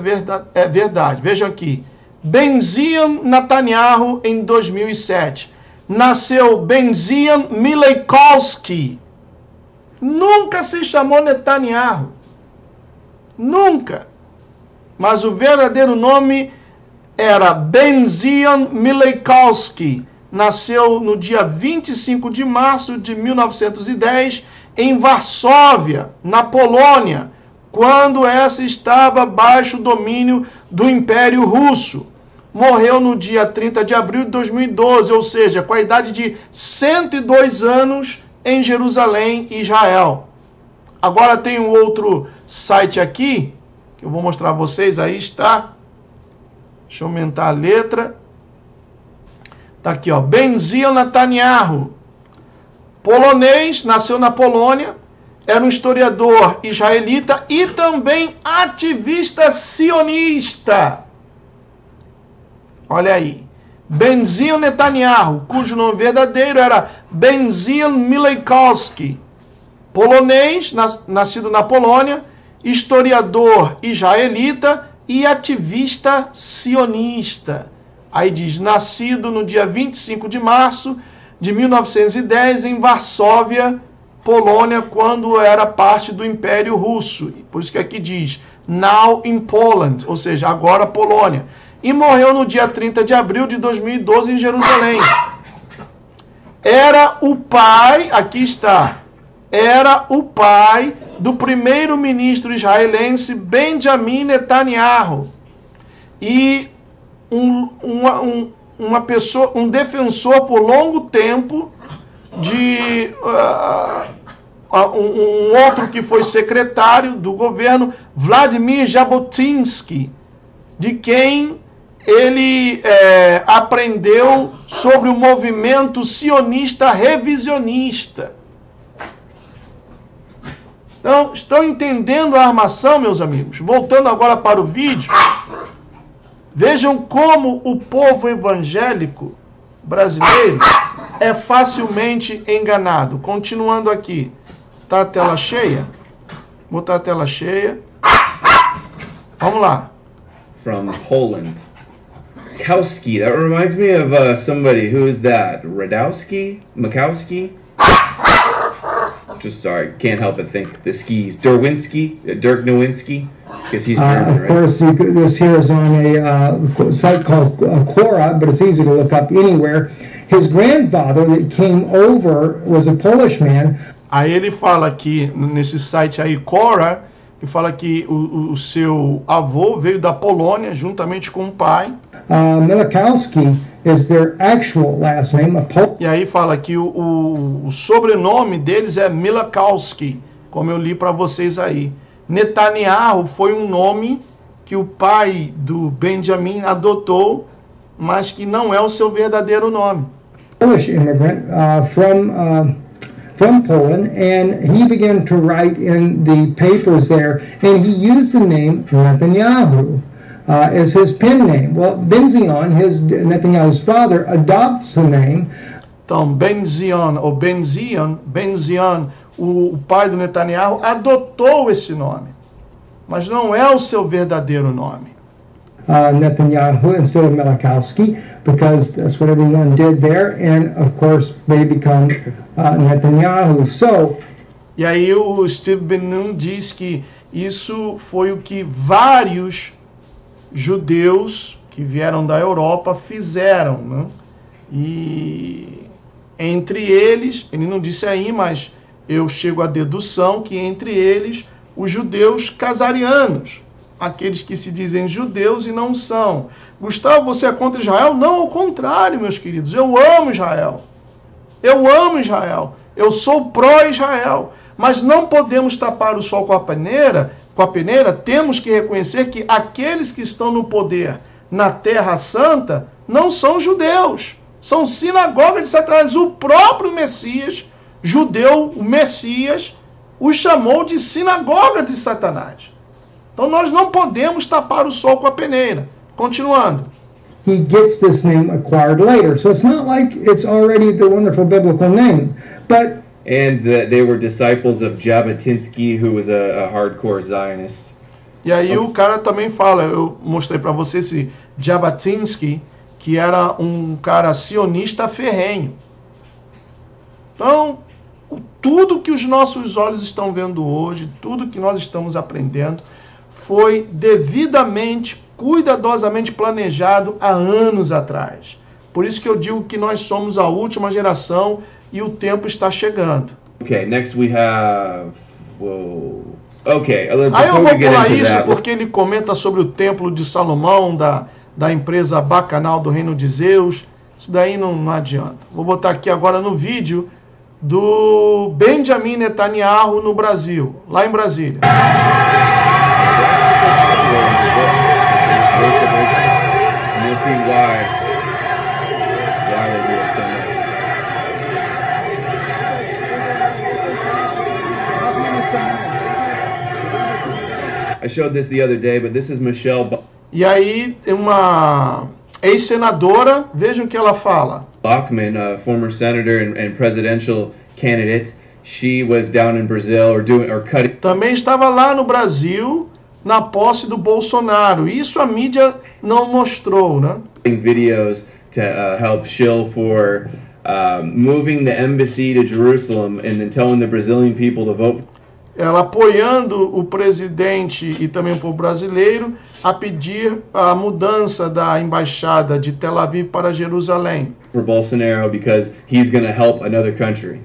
verdade. Vejam aqui. Benzion Netanyahu em 2007. Nasceu Benzion Milikowski. Nunca se chamou Netanyahu. Nunca. Mas o verdadeiro nome era Benzion Milikowski. Nasceu no dia 25 de março de 1910 em Varsóvia, na Polônia, quando essa estava baixo domínio do Império Russo. Morreu no dia 30 de abril de 2012, ou seja, com a idade de 102 anos em Jerusalém, Israel. Agora tem um outro site aqui, que eu vou mostrar a vocês, aí está. Deixa eu aumentar a letra. Está aqui, ó, Benzion Netanyahu. Polonês, nasceu na Polônia era um historiador israelita e também ativista sionista. Olha aí. Benzion Netanyahu, cujo nome verdadeiro era Benzion Milejkowski, polonês, nascido na Polônia, historiador israelita e ativista sionista. Aí diz, nascido no dia 25 de março de 1910 em Varsóvia, Polônia, quando era parte do Império Russo. Por isso que aqui diz, now in Poland, ou seja, agora Polônia. E morreu no dia 30 de abril de 2012 em Jerusalém. Era o pai, aqui está, era o pai do primeiro-ministro israelense Benjamin Netanyahu. E uma pessoa, um defensor por longo tempo de um outro que foi secretário do governo, Vladimir Jabotinsky, de quem ele aprendeu sobre o movimento sionista revisionista. Então, estão entendendo a armação, meus amigos? Voltando agora para o vídeo, vejam como o povo evangélico brasileiro é facilmente enganado. Continuando aqui, tá a tela cheia? Vou botar a tela cheia. Vamos lá. From Poland. Kowski. That reminds me of somebody. Who is that? Radowski? Makowski? Just sorry, can't help but think the skis. Derwinski? Dirk Nowinski? Because he's German, Of right? course, this here is on a site called Quora, but it's easy to look up anywhere. His grandfather that came over was a Polish man. Aí ele fala aqui, nesse site aí, Quora, ele fala que o seu avô veio da Polônia, juntamente com o pai. Milakowski is their actual last name. E aí fala que o sobrenome deles é Milakowski, como eu li para vocês aí. Netanyahu foi um nome que o pai do Benjamin adotou, mas que não é o seu verdadeiro nome. Polish immigrant from Poland, and he began to write in the papers there, and he used the name Netanyahu as his pen name. Well, Benzion, Netanyahu's father, adopts the name. Então, Benzion, ou Benzion, o pai do Netanyahu, adotou esse nome, mas não é o seu verdadeiro nome. Netanyahu instead of Milakowski, because that's what everyone did there, and of course they become Netanyahu. So, e aí o Steve Ben-Nun diz que isso foi o que vários judeus que vieram da Europa fizeram, né? E entre eles, ele não disse aí, mas eu chego à dedução que entre eles os judeus casarianos, aqueles que se dizem judeus e não são. Gustavo, você é contra Israel? Não, ao contrário, meus queridos. Eu amo Israel. Eu amo Israel. Eu sou pró-Israel. Mas não podemos tapar o sol com a peneira. Temos que reconhecer que aqueles que estão no poder na Terra Santa não são judeus. São sinagoga de Satanás. O próprio Messias, judeu, o Messias, os chamou de sinagoga de Satanás. Então nós não podemos tapar o sol com a peneira. Continuando. He gets this name acquired later. So it's not like it's already the wonderful biblical name. But And they were disciples of Jabotinsky, who was a hardcore Zionist. E aí o cara também fala, eu mostrei para você esse Jabotinsky, que era um cara sionista ferrenho. Então, tudo que os nossos olhos estão vendo hoje, tudo que nós estamos aprendendo, foi devidamente, cuidadosamente planejado há anos atrás. Por isso que eu digo que nós somos a última geração e o tempo está chegando. Okay, next we have... Whoa. Okay, Aí eu vou pular isso porque ele comenta sobre o templo de Salomão, da empresa Bacanal do Reino de Zeus. Isso daí não adianta. Vou botar aqui agora no vídeo do Benjamin Netanyahu no Brasil, lá em Brasília. You'll see why they do it so much. I showed this the other day, but this is Michelle E aí, uma ex-senadora, vejam o que ela fala. Bachmann, a former senator and presidential candidate. She was down in Brazil or cutting. Também estava lá no Brasil na posse do Bolsonaro. Isso a mídia não mostrou, né? Videos to help shill for moving the embassy to Jerusalem and then telling the Brazilian people to vote. Ela apoiando o presidente e também o povo brasileiro a pedir a mudança da embaixada de Tel Aviv para Jerusalém. For Bolsonaro because he's going to help another country.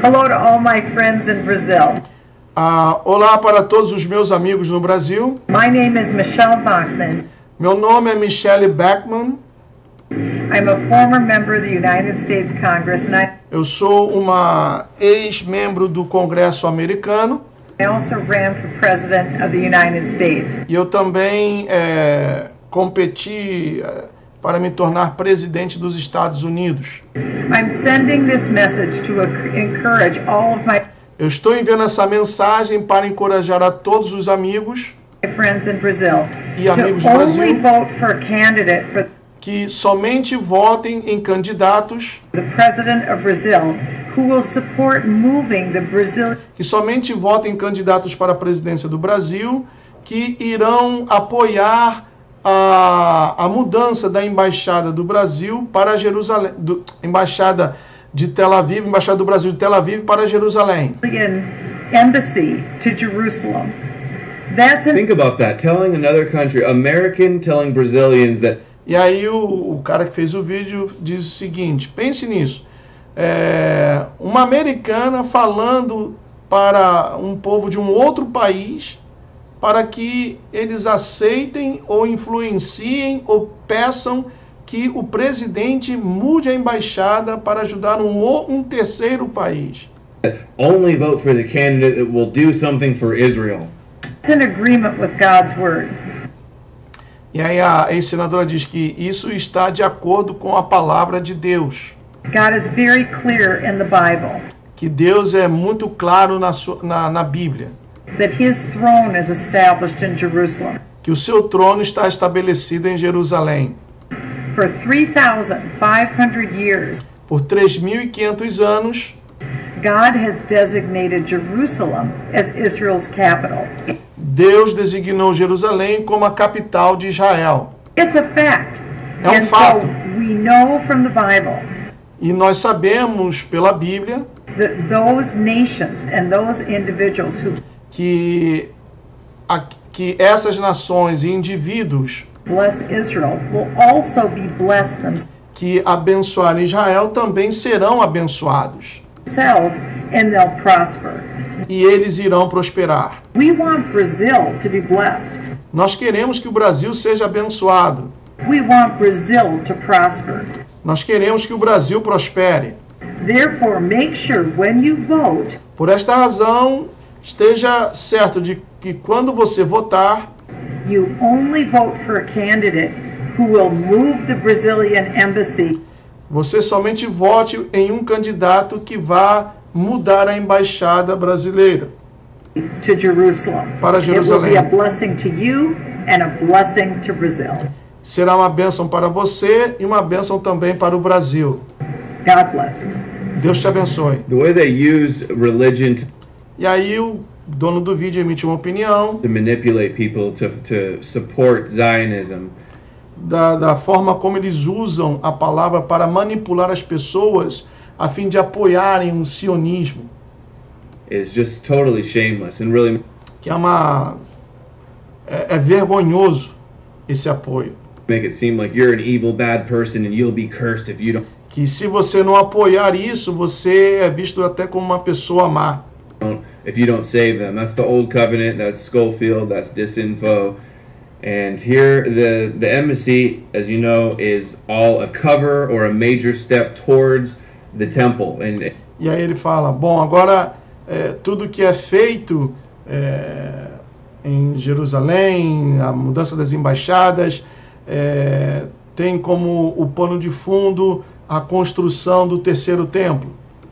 Hello to all my friends in Brazil. Olá para todos os meus amigos no Brasil. My name is Michelle Bachmann. Meu nome é Michelle Bachmann. I'm a former member of the United States Congress, and Eu sou uma ex-membro do Congresso americano. I also ran for President of the United States. E eu também competi para me tornar presidente dos Estados Unidos. I'm sending this message to encourage all of my Eu estou enviando essa mensagem para encorajar a todos os amigos friends in Brazil e amigos to do only Brasil vote for a candidate for que somente votem em candidatos the President of Brazil who will support moving the Brazil que somente votem em candidatos para a presidência do Brasil que irão apoiar a mudança da embaixada do Brasil para Jerusalém, embaixada de Tel Aviv, embaixada do Brasil de Tel Aviv para Jerusalém. Embassy to Jerusalem. Think about that. Telling another country, American telling Brazilians that. E aí o cara que fez o vídeo diz o seguinte, pense nisso. Uma americana falando para um povo de um outro país para que eles aceitem ou influenciem ou peçam que o presidente mude a embaixada para ajudar um terceiro país. Only vote for the candidate that will do something for Israel. It's in agreement with God's word. E aí a ex-senadora diz que isso está de acordo com a palavra de Deus. God is very clear in the Bible. Que Deus é muito claro na Bíblia. That his throne is established in Jerusalem. Que o seu trono está estabelecido em Jerusalém. For 3,500 years. Por 3.500 anos. God has designated Jerusalem as Israel's capital. Deus designou Jerusalém como a capital de Israel. It's a fact. É fato. So we know from the Bible. E nós sabemos pela Bíblia that those nations and those individuals who que essas nações e indivíduos bless Israel will also be blessed themselves. Que abençoarem Israel também serão abençoados. And they'll prosper. E eles irão prosperar. We want Brazil to be blessed. Nós queremos que o Brasil seja abençoado. We want Brazil to prosper. Nós queremos que o Brasil prospere. Therefore, make sure when you vote, por esta razão, esteja certo de que quando você votar, you only vote for a candidate who will move the Brazilian embassy. Você somente vote em um candidato que vá mudar a embaixada brasileira to Jerusalem. Para Jerusalém. It will be a blessing to you and a blessing to Brazil. Será uma bênção para você e uma bênção também para o Brasil. God bless you. Deus te abençoe. The way they use religion E aí o dono do vídeo emitiu uma opinião to manipulate people to support Zionism. Da forma como eles usam a palavra para manipular as pessoas a fim de apoiarem o sionismo. Is just totally shameless and really. Que é vergonhoso esse apoio. Make it seem like you're an evil, bad person and you'll be cursed if you don't. Que se você não apoiar isso, você é visto até como uma pessoa má. If you don't save them, that's the old covenant. That's Schofield. That's disinfo. And here, the embassy, as you know, is all a cover or a major step towards the temple. E aí ele fala, bom, agora tudo que é feito em Jerusalém, a mudança das embaixadas, tem como o pano de fundo a construção do terceiro templo.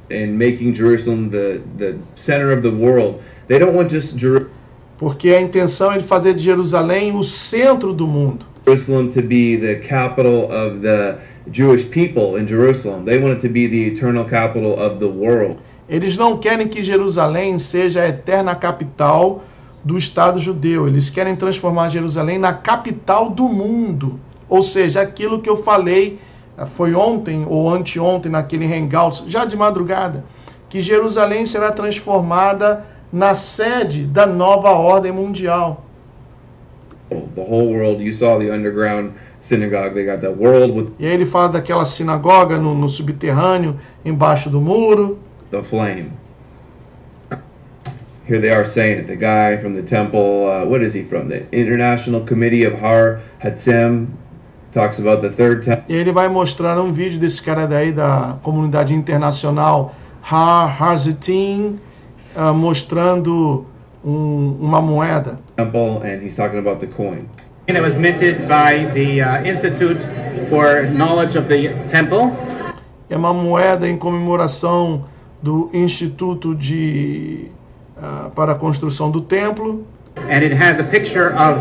And making Jerusalem the center of the world. They don't want just Jerusalem. porque a intenção é de fazer de Jerusalém o centro do mundo. Jerusalem to be the capital of the Jewish people in Jerusalem. They want it to be the eternal capital of the world. Eles não querem que Jerusalém seja a eterna capital do Estado judeu. Eles querem transformar Jerusalém na capital do mundo. Ou seja, aquilo que eu falei, foi ontem ou anteontem naquele hangout, já de madrugada, que Jerusalém será transformada na sede da nova ordem mundial. The whole world, you saw the underground synagogue, they got that world with E aí ele fala daquela sinagoga no subterrâneo, embaixo do muro. the flame. Here they are saying it, the guy from the temple, what is he from? The International Committee of Har Hatzim talks about the third temple. E ele vai mostrar um vídeo desse cara daí da comunidade internacional Har Hazitim, mostrando uma moeda. And he's talking about the coin. And it was minted by the Institute for Knowledge of the Temple. É uma moeda em comemoração do Instituto para a Construção do Templo. And it has a picture of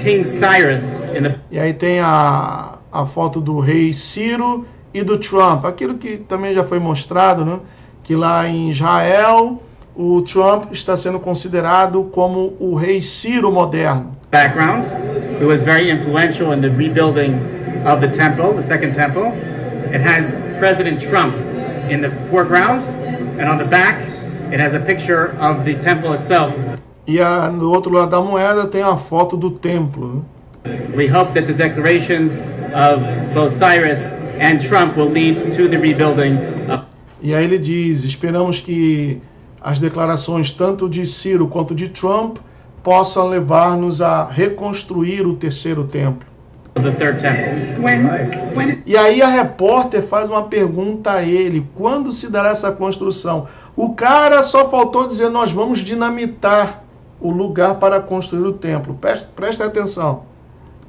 King Cyrus in the... E aí tem a foto do rei Ciro e do Trump. Aquilo que também já foi mostrado, né? Que lá em Israel o Trump está sendo considerado como o rei Ciro moderno. Background, who was very influential in the rebuilding of the temple, the second temple. It has President Trump in the foreground, and on the back it has a picture of the temple itself. E no outro lado da moeda tem a foto do templo. Né? We hope that the declarations of both Cyrus and Trump will lead to the rebuilding of... E aí ele diz, esperamos que as declarações tanto de Ciro quanto de Trump possam levar-nos a reconstruir o terceiro templo. the third temple. E aí a repórter faz uma pergunta a ele, quando se dará essa construção? O cara só faltou dizer, nós vamos dinamitar o lugar para construir o templo. Presta atenção.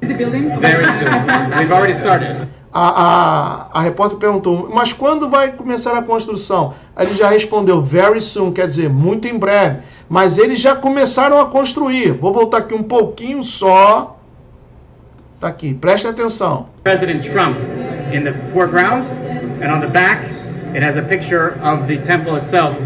Very soon. We've already started. A repórter perguntou, mas quando vai começar a construção? Aí ele já respondeu, very soon, quer dizer, muito em breve. Mas eles já começaram a construir. Vou voltar aqui um pouquinho só. Tá aqui, preste atenção. President Trump in the foreground, and on the back it has a picture of the temple itself.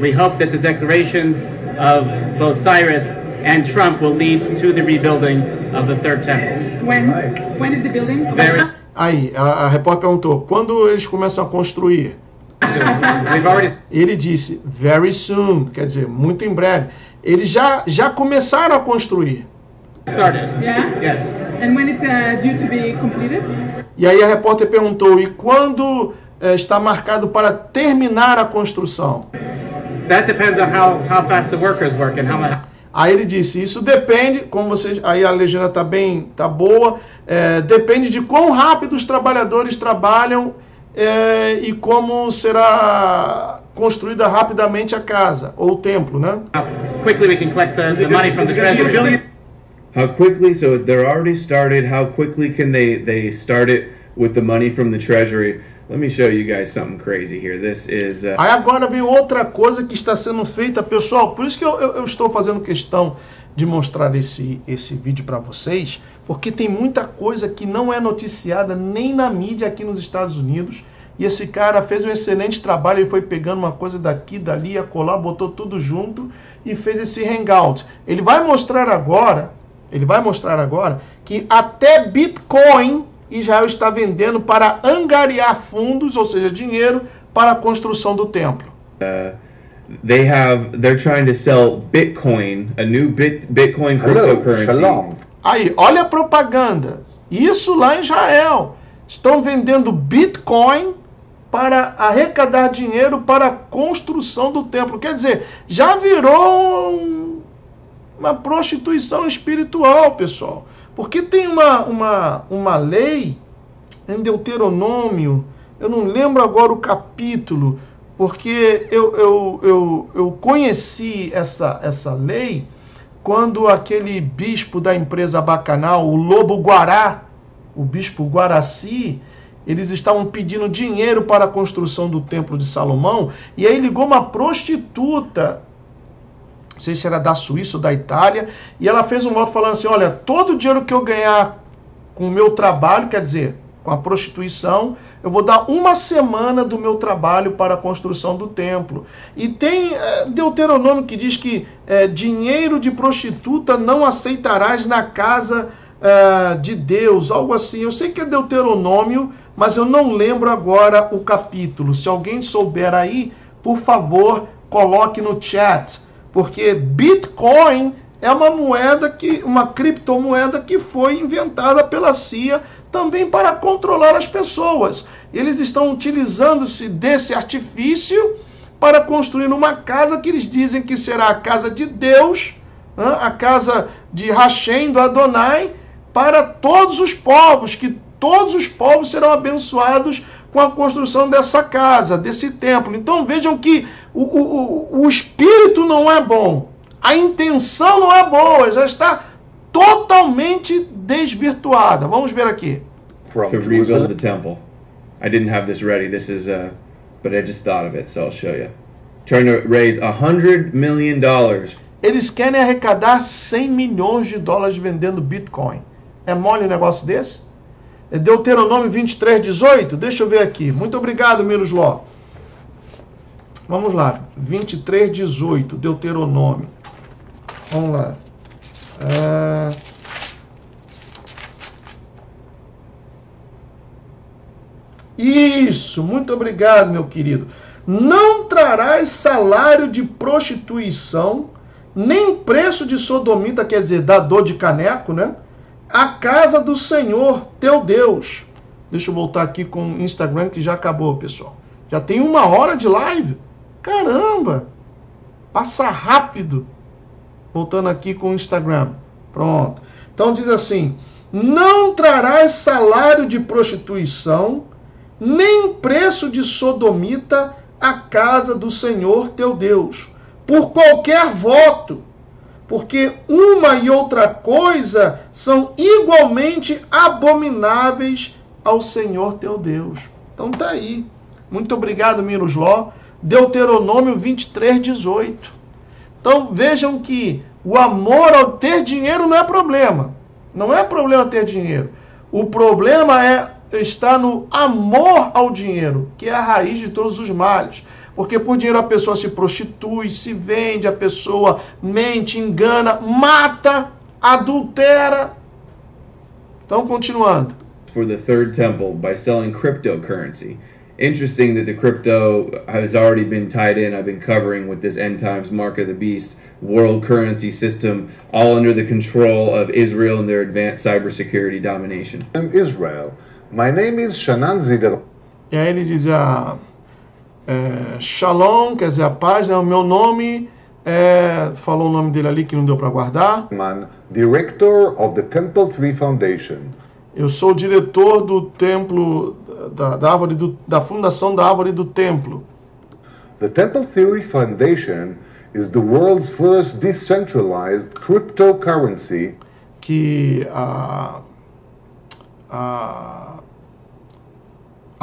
We hope that the declarations of both Cyrus and Trump will lead to the rebuilding of the third temple. When is the building? Very Aí, a repórter perguntou, quando eles começam a construir? soon. We've already Ele disse, very soon, quer dizer, muito em breve. Eles já começaram a construir. started. Yeah? Yes. And when it's due to be completed? E aí a repórter perguntou, e quando está marcado para terminar a construção? That depends on how fast the workers work and how Aí ele disse, isso depende, como vocês, aí a legenda tá boa, depende de quão rápido os trabalhadores trabalham e como será construída rapidamente a casa, ou o templo, né? how quickly we can collect the money from the treasury. How quickly, so they're already started, how quickly can they start it with the money from the treasury? Let me show you guys something crazy here. This is... Aí agora vem outra coisa que está sendo feita, pessoal, por isso que eu estou fazendo questão de mostrar esse vídeo para vocês, porque tem muita coisa que não é noticiada nem na mídia aqui nos Estados Unidos, e esse cara fez um excelente trabalho, ele foi pegando uma coisa daqui, dali, acolá, botou tudo junto e fez esse hangout. Ele vai mostrar agora que até Bitcoin Israel está vendendo para angariar fundos, ou seja, dinheiro, para a construção do templo. they're trying to sell Bitcoin, a new Bitcoin cryptocurrency. Aí, olha a propaganda. Isso lá em Israel. Estão vendendo Bitcoin para arrecadar dinheiro para a construção do templo. Quer dizer, já virou uma prostituição espiritual, pessoal. Porque tem uma lei em Deuteronômio, eu não lembro agora o capítulo, porque eu conheci essa lei quando aquele bispo da empresa Bacanal, o Lobo Guará, o bispo Guaraci, eles estavam pedindo dinheiro para a construção do Templo de Salomão, e aí ligou uma prostituta não sei se era da Suíça ou da Itália, e ela fez um voto falando assim, olha, todo o dinheiro que eu ganhar com o meu trabalho, quer dizer, com a prostituição, eu vou dar 1 semana do meu trabalho para a construção do templo. E tem Deuteronômio que diz que dinheiro de prostituta não aceitarás na casa de Deus, algo assim. Eu sei que é Deuteronômio, mas eu não lembro agora o capítulo. Se alguém souber aí, por favor, coloque no chat, porque Bitcoin é uma moeda uma criptomoeda que foi inventada pela CIA também para controlar as pessoas. Eles estão utilizando-se desse artifício para construir uma casa que eles dizem que será a casa de Deus, né? A casa de Hashem, do Adonai, para todos os povos, que todos os povos serão abençoados com a construção dessa casa, desse templo. Então vejam que o espírito não é bom, a intenção não é boa, já está totalmente desvirtuada. Vamos ver aqui. To rebuild the temple. I didn't have this ready. This is, but I just thought of it, so I'll show you. Trying to raise $100 million. Eles querem arrecadar 100 milhões de dólares vendendo Bitcoin. É mole um negócio desse? É Deuteronômio 23:18? Deixa eu ver aqui. Muito obrigado, Mirosló. Vamos lá. 23:18, Deuteronômio. Vamos lá. Isso, muito obrigado, meu querido. Não trarás salário de prostituição, nem preço de sodomita, quer dizer, dador de caneco, né? A casa do Senhor, teu Deus. Deixa eu voltar aqui com o Instagram, que já acabou, pessoal. Já tem 1 hora de live. Caramba! Passa rápido. Voltando aqui com o Instagram. Pronto. Então diz assim, não trarás salário de prostituição, nem preço de sodomita à casa do Senhor teu Deus, por qualquer voto, porque uma e outra coisa são igualmente abomináveis ao Senhor teu Deus. Então tá aí. Muito obrigado, Mirosló. Deuteronômio 23:18. Então vejam que o amor ao ter dinheiro não é problema. Não é problema ter dinheiro. O problema está no amor ao dinheiro, que é a raiz de todos os males. Porque por dinheiro a pessoa se prostitui, se vende, a pessoa mente, engana, mata, adultera. Então, continuando. For the third temple by selling cryptocurrency. Interesting that the crypto has already been tied in. I've been covering with this end times mark of the beast world currency system, all under the control of Israel and their advanced cybersecurity domination. I'm Israel. My name is Shanan Zider. E aí ele diz Shalom, quer dizer a paz, né? O meu nome, falou o nome dele ali que não deu para guardar. Director of the Temple 3 Foundation. Eu sou o diretor do templo, da fundação da árvore do templo. The Temple Theory Foundation is the world's first decentralized cryptocurrency. Que a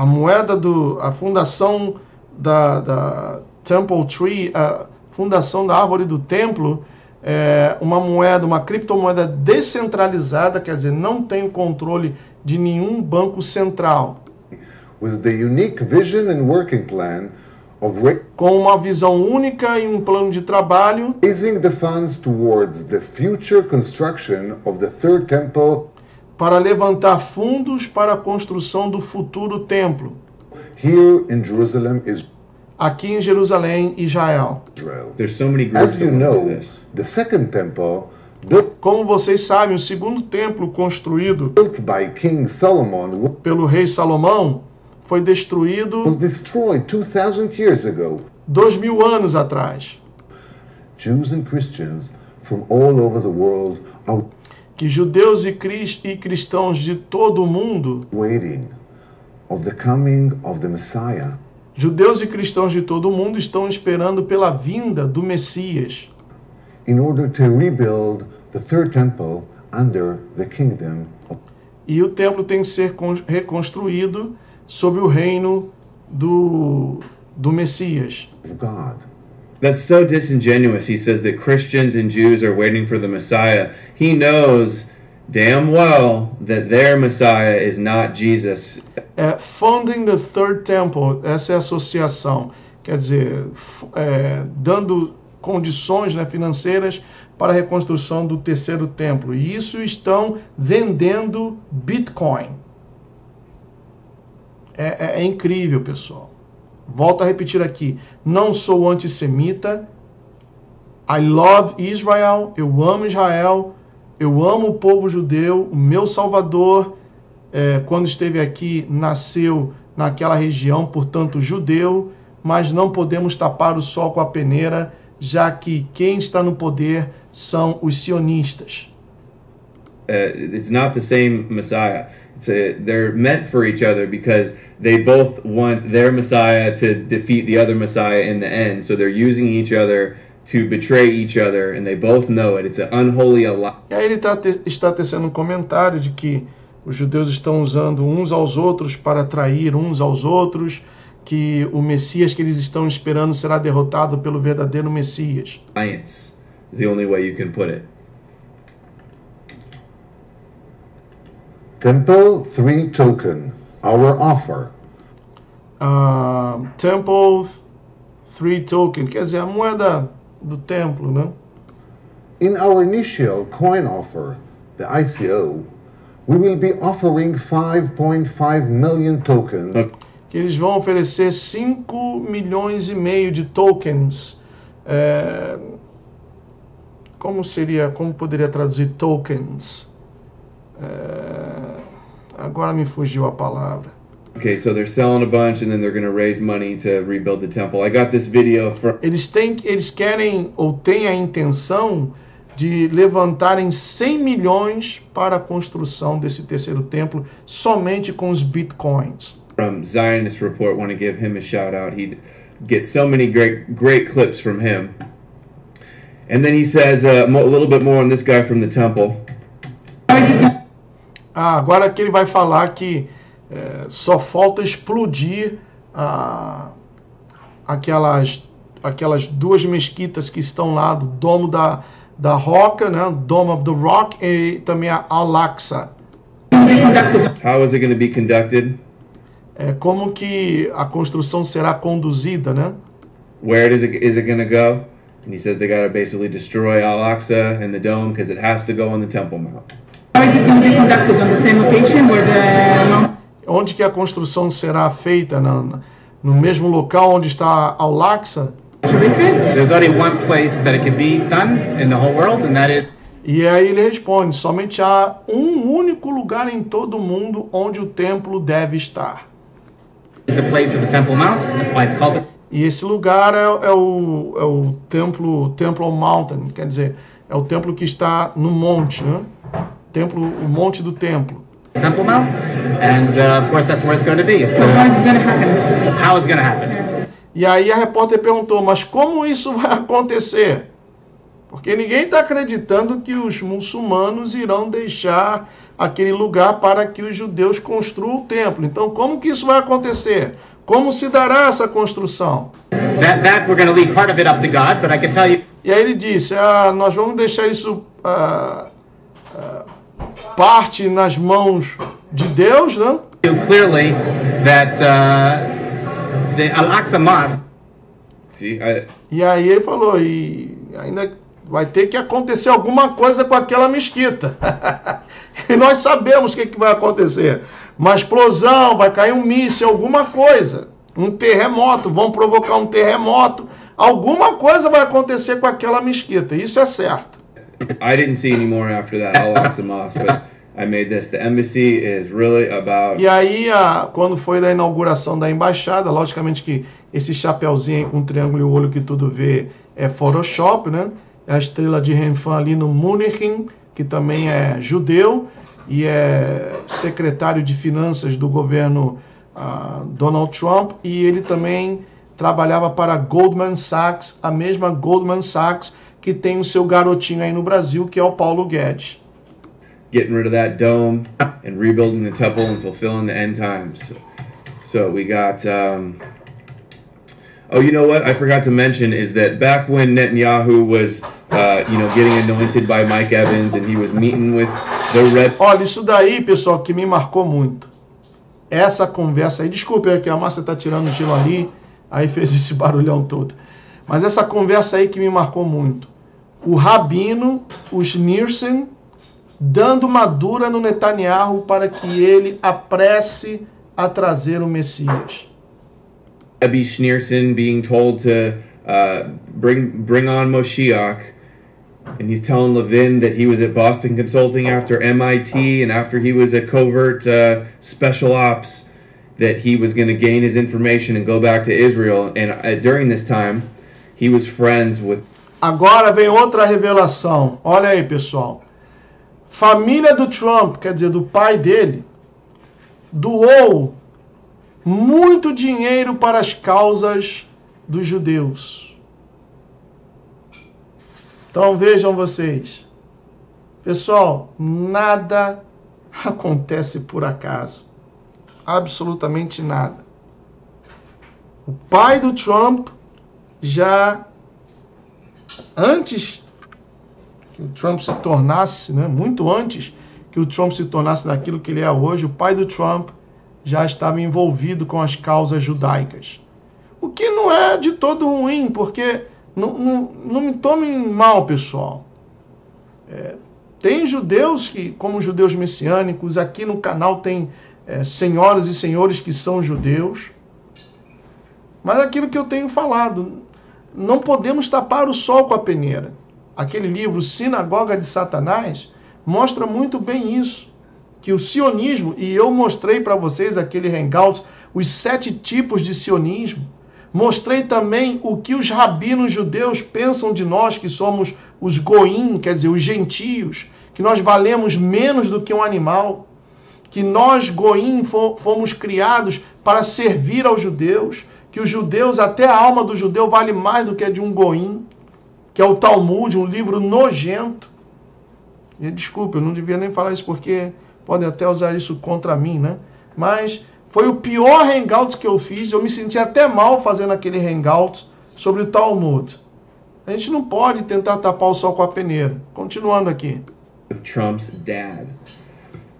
moeda a fundação da Temple Tree, a fundação da árvore do templo, é uma moeda, uma criptomoeda descentralizada, quer dizer, não tem o controle de nenhum banco central. With the unique vision and working plan of com uma visão única e um plano de trabalho, raising the funds towards the future construction of the third temple, para levantar fundos para a construção do futuro templo. Here in Jerusalem, aqui em Jerusalém, Israel. There's so many groups As you know, the second temple, como vocês sabem, o segundo templo construído built by King Solomon, pelo rei Salomão, foi destruído was destroyed 2,000 years ago. 2000 anos atrás. Jews and Christians from all over the world are que judeus e cristãos de todo o mundo, waiting of the coming of the Messiah. Judeus e cristãos de todo o mundo estão esperando pela vinda do Messias. In order to rebuild the third temple under the kingdom of... E o templo tem que ser reconstruído sob o reino do Messias. God. That's so disingenuous. He says that Christians and Jews are waiting for the Messiah. He knows damn well that their Messiah is not Jesus. Funding the Third Temple, essa é a associação, quer dizer, dando condições, né, financeiras para a reconstrução do terceiro templo. E isso estão vendendo Bitcoin. É incrível, pessoal. Volto a repetir aqui. Não sou antissemita. I love Israel. Eu amo Israel. Eu amo o povo judeu. O meu Salvador, quando esteve aqui, nasceu naquela região, portanto, judeu. Mas não podemos tapar o sol com a peneira, já que quem está no poder são os sionistas. It's not the same Messiah. They're meant for each other because they both want their Messiah to defeat the other Messiah in the end. So they're using each other to betray each other, and they both know it. It's an unholy alliance. E aí ele está tecendo um comentário de que os judeus estão usando uns aos outros para trair uns aos outros, que o Messias que eles estão esperando será derrotado pelo verdadeiro Messias. Alliance is the only way you can put it. Temple 3 token, our offer. Temple 3 token, quer dizer, a moeda do templo, né? In our initial coin offer, the ICO, we will be offering 5.5 million tokens. Que eles vão oferecer 5 milhões e meio de tokens. Como poderia traduzir tokens? Agora me fugiu a palavra. Okay, so they're selling a bunch and then they're going to raise money to rebuild the temple. I got this video from... Eles querem ou têm a intenção de levantarem 100 milhões para a construção desse terceiro templo somente com os bitcoins. From Zionist Report, want to give him a shout out. He gets so many great clips from him. And then he says a little bit more on this guy from the temple. Agora que ele vai falar que só falta explodir aquelas duas mesquitas que estão lá do Domo da Roca, né? Dome of the Rock, e também a Al-Aqsa. How is it going to be conducted? Como que a construção será conduzida, né? Where is it going to go? And he says they got to basically destroy Al-Aqsa and the dome because it has to go on the Temple Mount. How is it going to be conducted on the same location where the... Onde que a construção será feita? No mesmo local onde está Al-Aqsa? There's only one place that it can be done in the whole world, and that is... E aí ele responde, somente há um único lugar em todo o mundo onde o templo deve estar. The place of the Temple Mount. That's why it's called... E esse lugar é o Temple Mountain, quer dizer, é o templo que está no monte, né? O monte do templo. Temple Mount, and of course that's where it's going to be. So how is it going to happen? How is it going to happen? E aí a repórter perguntou, mas como isso vai acontecer? Porque ninguém está acreditando que os muçulmanos irão deixar aquele lugar para que os judeus construam o templo. Então, como que isso vai acontecer? Como se dará essa construção? That we're going to leave part of it up to God, but I can tell you. E aí ele disse, nós vamos deixar isso parte nas mãos de Deus, né? Clearly that the Al-Aqsa Mosque. E aí ele falou, e ainda vai ter que acontecer alguma coisa com aquela mesquita. E nós sabemos o que vai acontecer. Uma explosão, vai cair um míssil, alguma coisa. Um terremoto, vão provocar um terremoto. Alguma coisa vai acontecer com aquela mesquita. Isso é certo. I didn't see any more after that Al-Aqsa Mosque, but I made this. The embassy is really about... E aí, quando foi da inauguração da embaixada, logicamente que esse chapeuzinho aí com o triângulo e o olho que tudo vê é Photoshop, né? É a estrela de Renfan ali no Munichen, que também é judeu e é secretário de finanças do governo Donald Trump, e ele também trabalhava para Goldman Sachs, a mesma Goldman Sachs que tem o seu garotinho aí no Brasil, que é o Paulo Guedes. Getting rid of that dome and rebuilding the temple and fulfilling the end times. So we got Oh, you know what I forgot to mention is that back when Netanyahu was, getting anointed by Mike Evans and he was meeting with the Red... Olha, isso daí, pessoal, que me marcou muito. Essa conversa aí, desculpe que a Márcia tá tirando o gelo ali, aí fez esse barulhão todo. Mas essa conversa aí que me marcou muito. O Rabino, o Schneerson, dando uma dura no Netanyahu para que ele apresse a trazer o Messias. Abby Schneerson being told to bring on Moshiach, and he's telling Levin that he was at Boston Consulting after MIT and after he was at Covert Special Ops, that he was going to gain his information and go back to Israel. And during this time, he was friends with... Agora vem outra revelação. Olha aí, pessoal. Família do Trump, quer dizer, do pai dele, doou muito dinheiro para as causas dos judeus. Então vejam vocês. Pessoal, nada acontece por acaso. Absolutamente nada. O pai do Trump já antes que o Trump se tornasse, muito antes que o Trump se tornasse daquilo que ele é hoje, o pai do Trump já estava envolvido com as causas judaicas. O que não é de todo ruim, porque não me tomem mal, pessoal. Tem judeus que, como judeus messiânicos, aqui no canal tem senhoras e senhores que são judeus. Mas aquilo que eu tenho falado, não podemos tapar o sol com a peneira. Aquele livro, Sinagoga de Satanás, mostra muito bem isso. Que o sionismo, e eu mostrei para vocês aquele hangout, os 7 tipos de sionismo. Mostrei também o que os rabinos judeus pensam de nós, que somos os goim, quer dizer, os gentios, que nós valemos menos do que um animal, que nós, goim, fomos criados para servir aos judeus, que os judeus, até a alma do judeu vale mais do que a de um goim, que é o Talmud, um livro nojento. E, desculpe, eu não devia nem falar isso porque podem até usar isso contra mim, né? Mas foi o pior hangout que eu fiz, eu me senti até mal fazendo aquele hangout sobre o Talmud. A gente não pode tentar tapar o sol com a peneira. Continuando aqui. Trump's dad.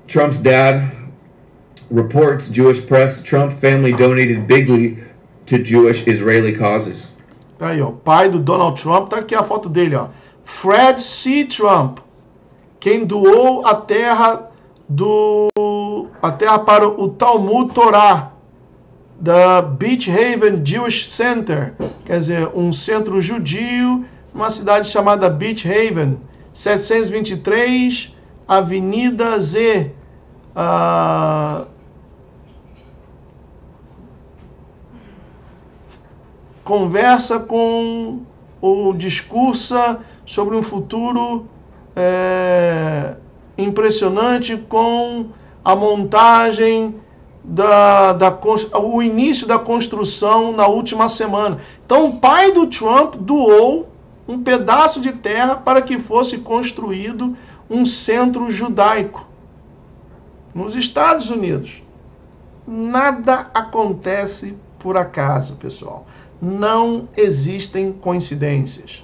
Trump's dad reports Jewish press Trump family donated bigly to Jewish Israeli causes. Aí, ó, pai do Donald Trump, tá aqui a foto dele, ó. Fred C. Trump, quem doou a terra para o Talmud Torah da Beach Haven Jewish Center, quer dizer, um centro judio, numa cidade chamada Beach Haven, 723 Avenida Z, conversa com o Discursa sobre um futuro impressionante com a montagem o início da construção na última semana. Então o pai do Trump doou um pedaço de terra para que fosse construído um centro judaico nos Estados Unidos. Nada acontece por acaso, pessoal. Não existem coincidências.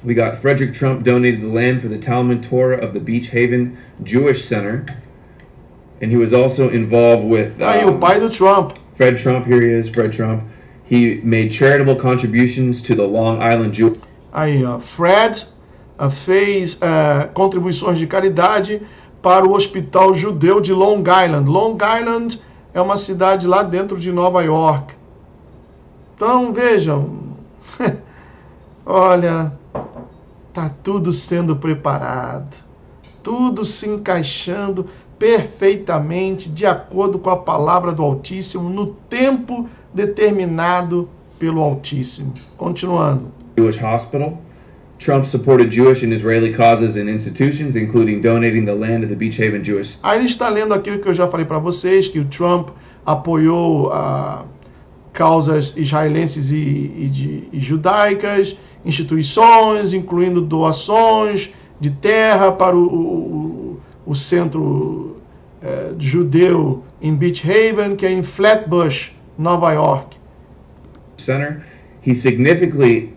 We got Frederick Trump donated the land for the Talmud Torah of the Beach Haven Jewish Center. And he was also involved with... Aí, o pai do Trump. Fred Trump, here he is, Fred Trump. He made charitable contributions to the Long Island Jew... Aí, ó, Fred fez contribuições de caridade para o Hospital Judeu de Long Island. Long Island é uma cidade lá dentro de Nova York. Então, vejam, olha, tá tudo sendo preparado, tudo se encaixando perfeitamente de acordo com a palavra do Altíssimo, no tempo determinado pelo Altíssimo. Continuando. Jewish Hospital. Trump supported Jewish and Israeli causes and institutions, including donating the land of the Beach Haven Jewish... Aí ele está lendo aquilo que eu já falei para vocês, que o Trump apoiou causas israelenses e judaicas, instituições, incluindo doações de terra para o centro judeu em Beach Haven, que é em Flatbush, Nova York. center. He significantly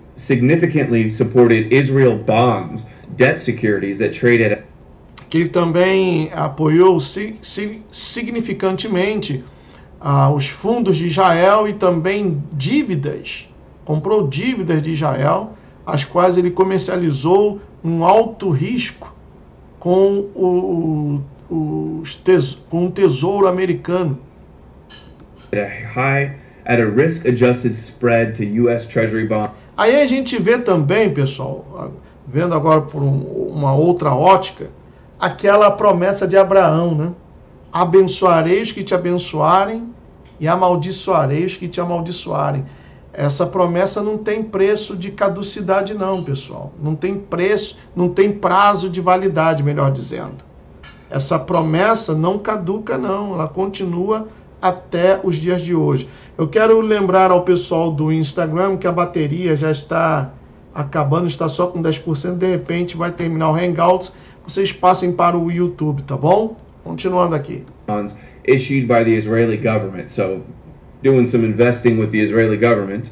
supported Israel bonds, debt securities that traded. Que ele também apoiou significantemente os fundos de Israel e também dívidas, comprou dívidas de Israel, as quais ele comercializou um alto risco com um tesouro americano. At a risk-adjusted spread to U.S. Treasury bonds. Aí a gente vê também, pessoal, vendo agora por uma outra ótica, aquela promessa de Abraão, né? Abençoarei os que te abençoarem e amaldiçoarei os que te amaldiçoarem. Essa promessa não tem preço de caducidade não, pessoal. Não tem preço, não tem prazo de validade, melhor dizendo. Essa promessa não caduca não, ela continua até os dias de hoje. Eu quero lembrar ao pessoal do Instagram que a bateria já está acabando, está só com 10%, de repente vai terminar o Hangouts, vocês passem para o YouTube, tá bom? Continuando aqui. Issued by the Israeli government, so doing some investing with the Israeli government.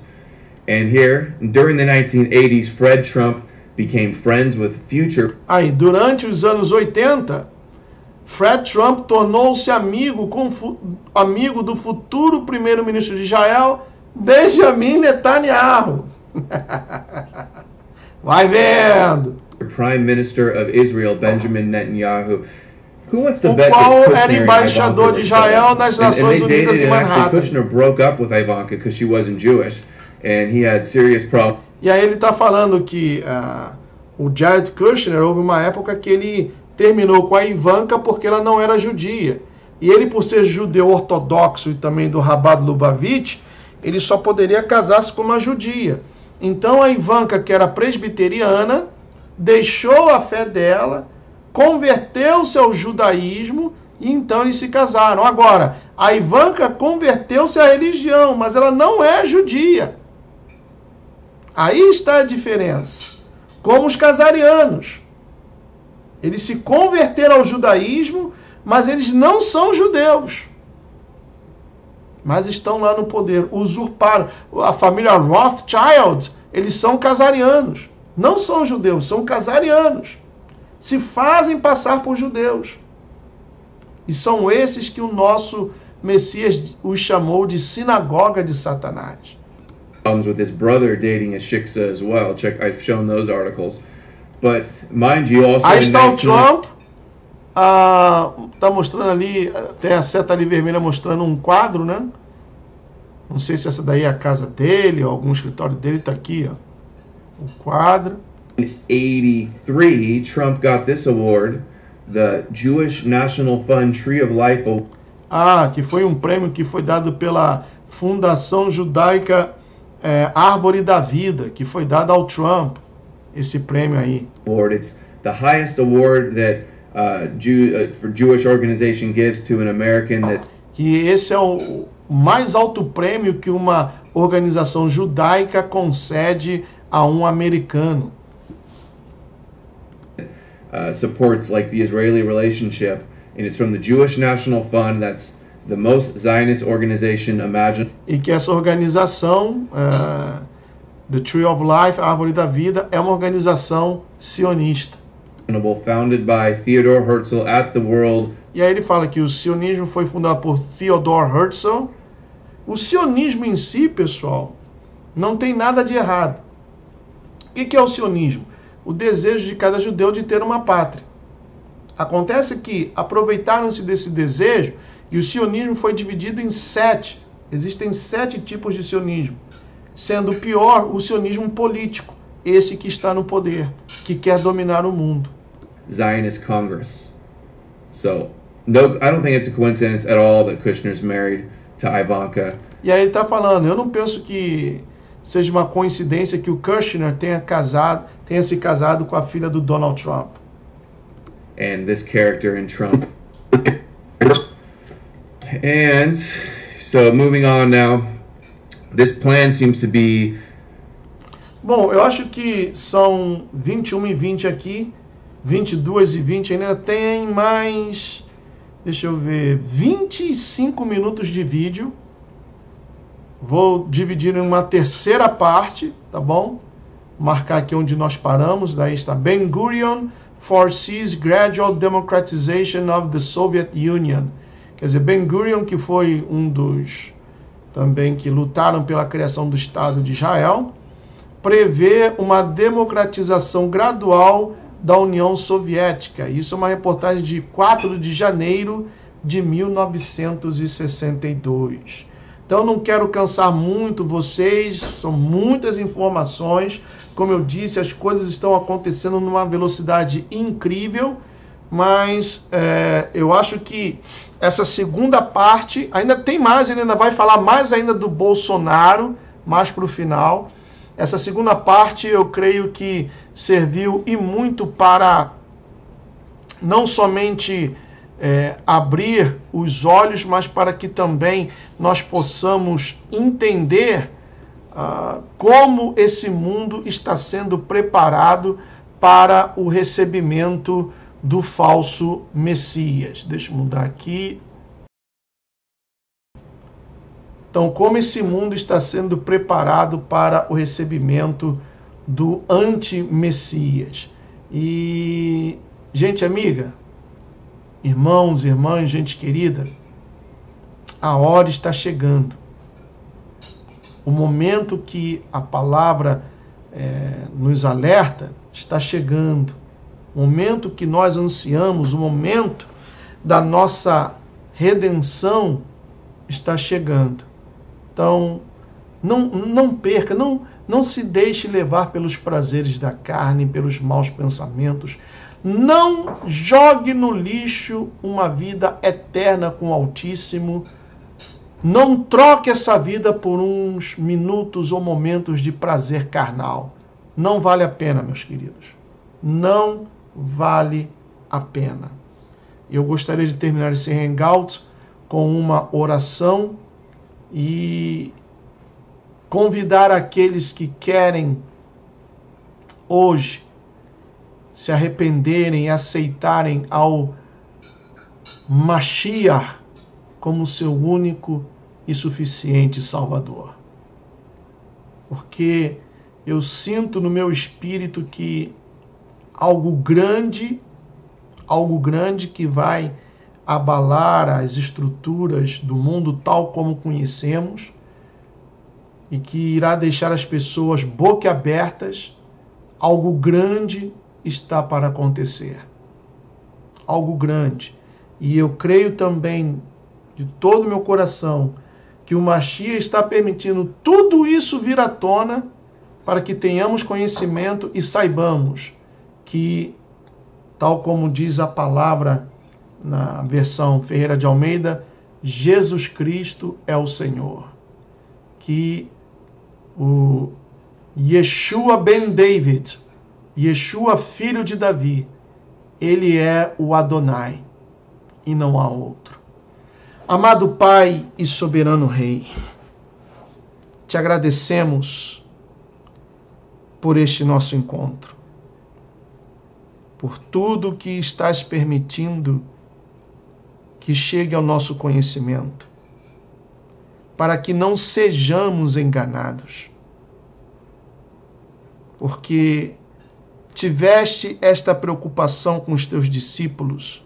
And here, during the 1980s, Fred Trump became friends with future... Aí, durante os anos 80, Fred Trump tornou-se amigo do futuro primeiro-ministro de Israel, Benjamin Netanyahu. Vai vendo. Prime Minister of Israel, Benjamin Netanyahu, o qual era embaixador de Israel nas Nações Unidas em Manhattan. Kushner broke up with Ivanka because she wasn't Jewish, and he had serious problems. E aí ele está falando que o Jared Kushner, houve uma época que ele terminou com a Ivanka porque ela não era judia. E ele, por ser judeu ortodoxo e também do Rabat Lubavitch, ele só poderia casar-se com uma judia. Então a Ivanka, que era presbiteriana, deixou a fé dela, converteu-se ao judaísmo e então eles se casaram. Agora, a Ivanka converteu-se à religião, mas ela não é judia. Aí está a diferença. Como os casarianos. Eles se converteram ao judaísmo, mas eles não são judeus. Mas estão lá no poder, usurparam. A família Rothschild, eles são casarianos. Não são judeus, são casarianos. Se fazem passar por judeus. E são esses que o nosso Messias os chamou de sinagoga de Satanás. With his brother dating a shiksa as well. I've shown those articles. But mind you, also aí está o Trump. Está mostrando ali, tem a seta ali vermelha mostrando um quadro, né? Não sei se essa daí é a casa dele ou algum escritório dele, está aqui, ó. O quadro. In 1983, Trump got this award, the Jewish National Fund Tree of Life. Que foi um prêmio que foi dado pela Fundação Judaica Árvore da Vida, que foi dado ao Trump, esse prêmio aí. It's the highest award that for Jewish organization gives to an American that. Que esse é o mais alto prêmio que uma organização judaica concede a um americano. Supports like the Israeli relationship, and it's from the Jewish National Fund. That's the most Zionist organization imaginable. E que essa organização, The Tree of Life, a Árvore da Vida, é uma organização sionista. Founded by Theodore Herzl at the World. E aí ele fala que o sionismo foi fundado por Theodore Herzl. O sionismo em si, pessoal, não tem nada de errado. O que é o sionismo? O desejo de cada judeu de ter uma pátria. Acontece que aproveitaram-se desse desejo e o sionismo foi dividido em 7. Existem 7 tipos de sionismo. Sendo o pior o sionismo político, esse que está no poder, que quer dominar o mundo. Zionist Congress. So, no, I don't think it's a coincidence at all that Kushner's married to Ivanka. E aí ele está falando, eu não penso que seja uma coincidência que o Kushner tenha se casado com a filha do Donald Trump. And this character in Trump. And so moving on now, this plan seems to be. Bom, eu acho que são 21h20 aqui, 22h20, ainda tem mais, deixa eu ver, 25 minutos de vídeo. Vou dividir em uma terceira parte, tá bom? Marcar aqui onde nós paramos, daí está Ben-Gurion foresees gradual democratization of the Soviet Union. Quer dizer, Ben-Gurion, que foi um dos também que lutaram pela criação do Estado de Israel, prevê uma democratização gradual da União Soviética. Isso é uma reportagem de 4 de janeiro de 1962. Então, não quero cansar muito vocês, são muitas informações. Como eu disse, as coisas estão acontecendo numa velocidade incrível, mas eu acho que essa segunda parte, ainda tem mais, ele ainda vai falar mais ainda do Bolsonaro, mais para o final. Essa segunda parte, eu creio que serviu e muito para não somente abrir os olhos, mas para que também nós possamos entender como esse mundo está sendo preparado para o recebimento do falso Messias. Deixa eu mudar aqui. Então, como esse mundo está sendo preparado para o recebimento do anti-Messias. E, gente amiga, irmãos, irmãs, gente querida, a hora está chegando. O momento que a palavra nos alerta está chegando. O momento que nós ansiamos, o momento da nossa redenção está chegando. Então, não perca, não se deixe levar pelos prazeres da carne, pelos maus pensamentos. Não jogue no lixo uma vida eterna com o Altíssimo. Não troque essa vida por uns minutos ou momentos de prazer carnal. Não vale a pena, meus queridos. Não vale a pena. Eu gostaria de terminar esse hangout com uma oração e convidar aqueles que querem hoje se arrependerem e aceitarem ao Mashiach como seu único e suficiente Salvador. Porque eu sinto no meu espírito que algo grande que vai abalar as estruturas do mundo tal como conhecemos e que irá deixar as pessoas boquiabertas, algo grande está para acontecer. Algo grande. E eu creio também de todo o meu coração que o Mashiach está permitindo tudo isso vir à tona para que tenhamos conhecimento e saibamos que, tal como diz a palavra na versão Ferreira de Almeida, Jesus Cristo é o Senhor. Que o Yeshua ben David, Yeshua filho de Davi, ele é o Adonai e não há outro. Amado Pai e soberano Rei, te agradecemos por este nosso encontro, por tudo que estás permitindo que chegue ao nosso conhecimento, para que não sejamos enganados, porque tiveste esta preocupação com os teus discípulos,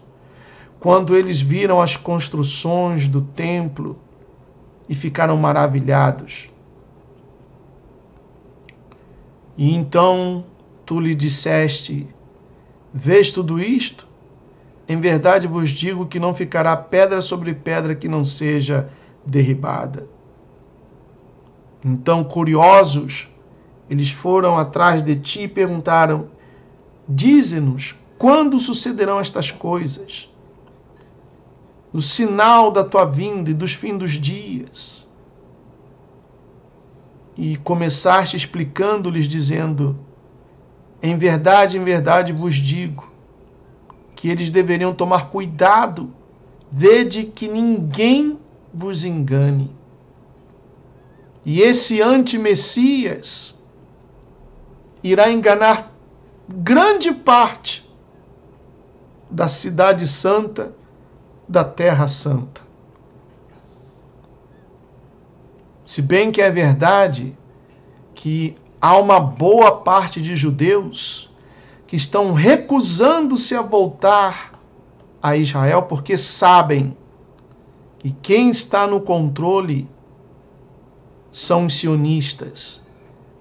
quando eles viram as construções do templo e ficaram maravilhados. E então tu lhe disseste: vês tudo isto? Em verdade vos digo que não ficará pedra sobre pedra que não seja derribada. Então, curiosos, eles foram atrás de ti e perguntaram: dize-nos, quando sucederão estas coisas? No sinal da tua vinda e dos fins dos dias. E começaste explicando-lhes, dizendo: em verdade vos digo, que eles deveriam tomar cuidado, vede que ninguém vos engane. E esse anti-Messias irá enganar grande parte da cidade santa, da terra santa. Se bem que é verdade que há uma boa parte de judeus que estão recusando-se a voltar a Israel porque sabem que quem está no controle são os sionistas,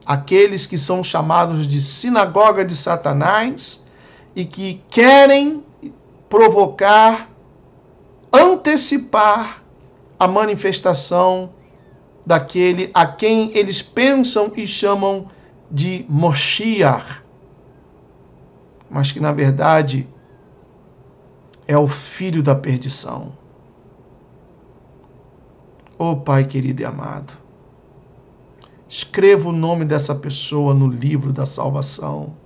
aqueles que são chamados de sinagoga de Satanás e que querem provocar, antecipar a manifestação daquele a quem eles pensam e chamam de Moshiach, mas que na verdade é o filho da perdição. Oh Pai querido e amado, escreva o nome dessa pessoa no livro da salvação.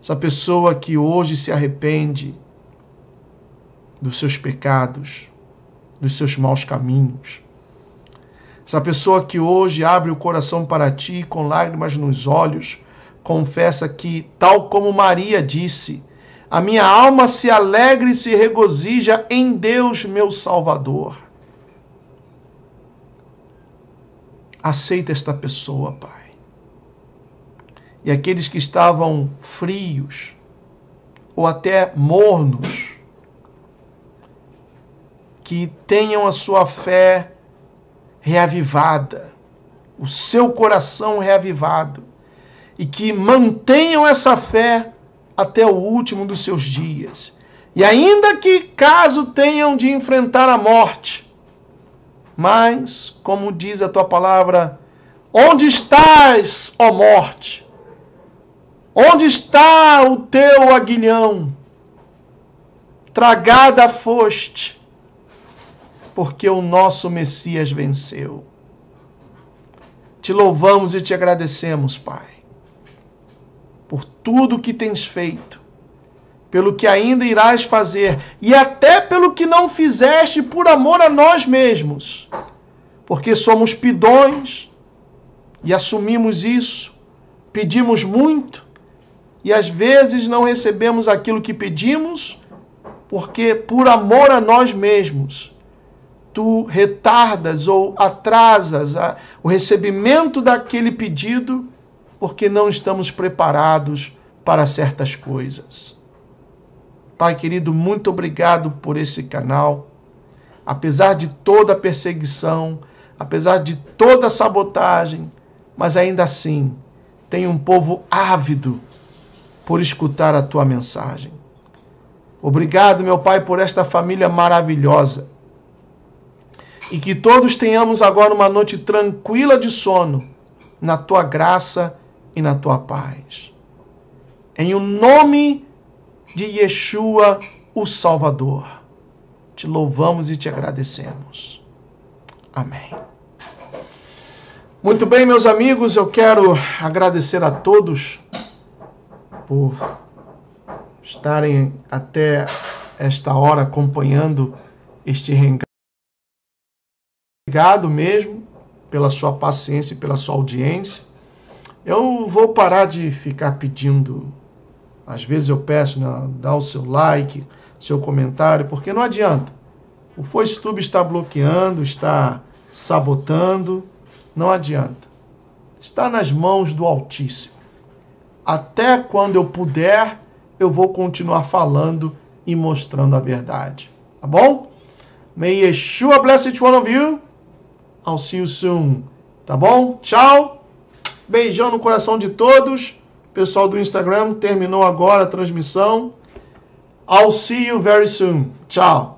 Essa pessoa que hoje se arrepende dos seus pecados, dos seus maus caminhos. Essa pessoa que hoje abre o coração para ti com lágrimas nos olhos, confessa que, tal como Maria disse, a minha alma se alegra e se regozija em Deus, meu Salvador. Aceita esta pessoa, Pai. E aqueles que estavam frios ou até mornos, que tenham a sua fé reavivada, o seu coração reavivado, e que mantenham essa fé até o último dos seus dias. E ainda que caso tenham de enfrentar a morte, mas, como diz a tua palavra, onde estás, ó morte? Onde está o teu aguilhão? Tragada foste, porque o nosso Messias venceu. Te louvamos e te agradecemos, Pai, por tudo que tens feito, pelo que ainda irás fazer, e até pelo que não fizeste por amor a nós mesmos, porque somos pidões e assumimos isso, pedimos muito, e às vezes não recebemos aquilo que pedimos, porque por amor a nós mesmos, tu retardas ou atrasas o recebimento daquele pedido, porque não estamos preparados para certas coisas. Pai querido, muito obrigado por esse canal. Apesar de toda a perseguição, apesar de toda a sabotagem, mas ainda assim tem um povo ávido por escutar a tua mensagem. Obrigado, meu Pai, por esta família maravilhosa. E que todos tenhamos agora uma noite tranquila de sono, na tua graça e na tua paz. Em o nome de Yeshua, o Salvador, te louvamos e te agradecemos. Amém. Muito bem, meus amigos, eu quero agradecer a todos por estarem até esta hora acompanhando este reencontro. Obrigado mesmo pela sua paciência e pela sua audiência. Eu vou parar de ficar pedindo, às vezes eu peço, né, dá o seu like, seu comentário, porque não adianta. O FoiceTube está bloqueando, está sabotando, não adianta. Está nas mãos do Altíssimo. Até quando eu puder, eu vou continuar falando e mostrando a verdade. Tá bom? May Yeshua bless each one of you. I'll see you soon. Tá bom? Tchau. Beijão no coração de todos. Pessoal do Instagram, terminou agora a transmissão. I'll see you very soon. Tchau.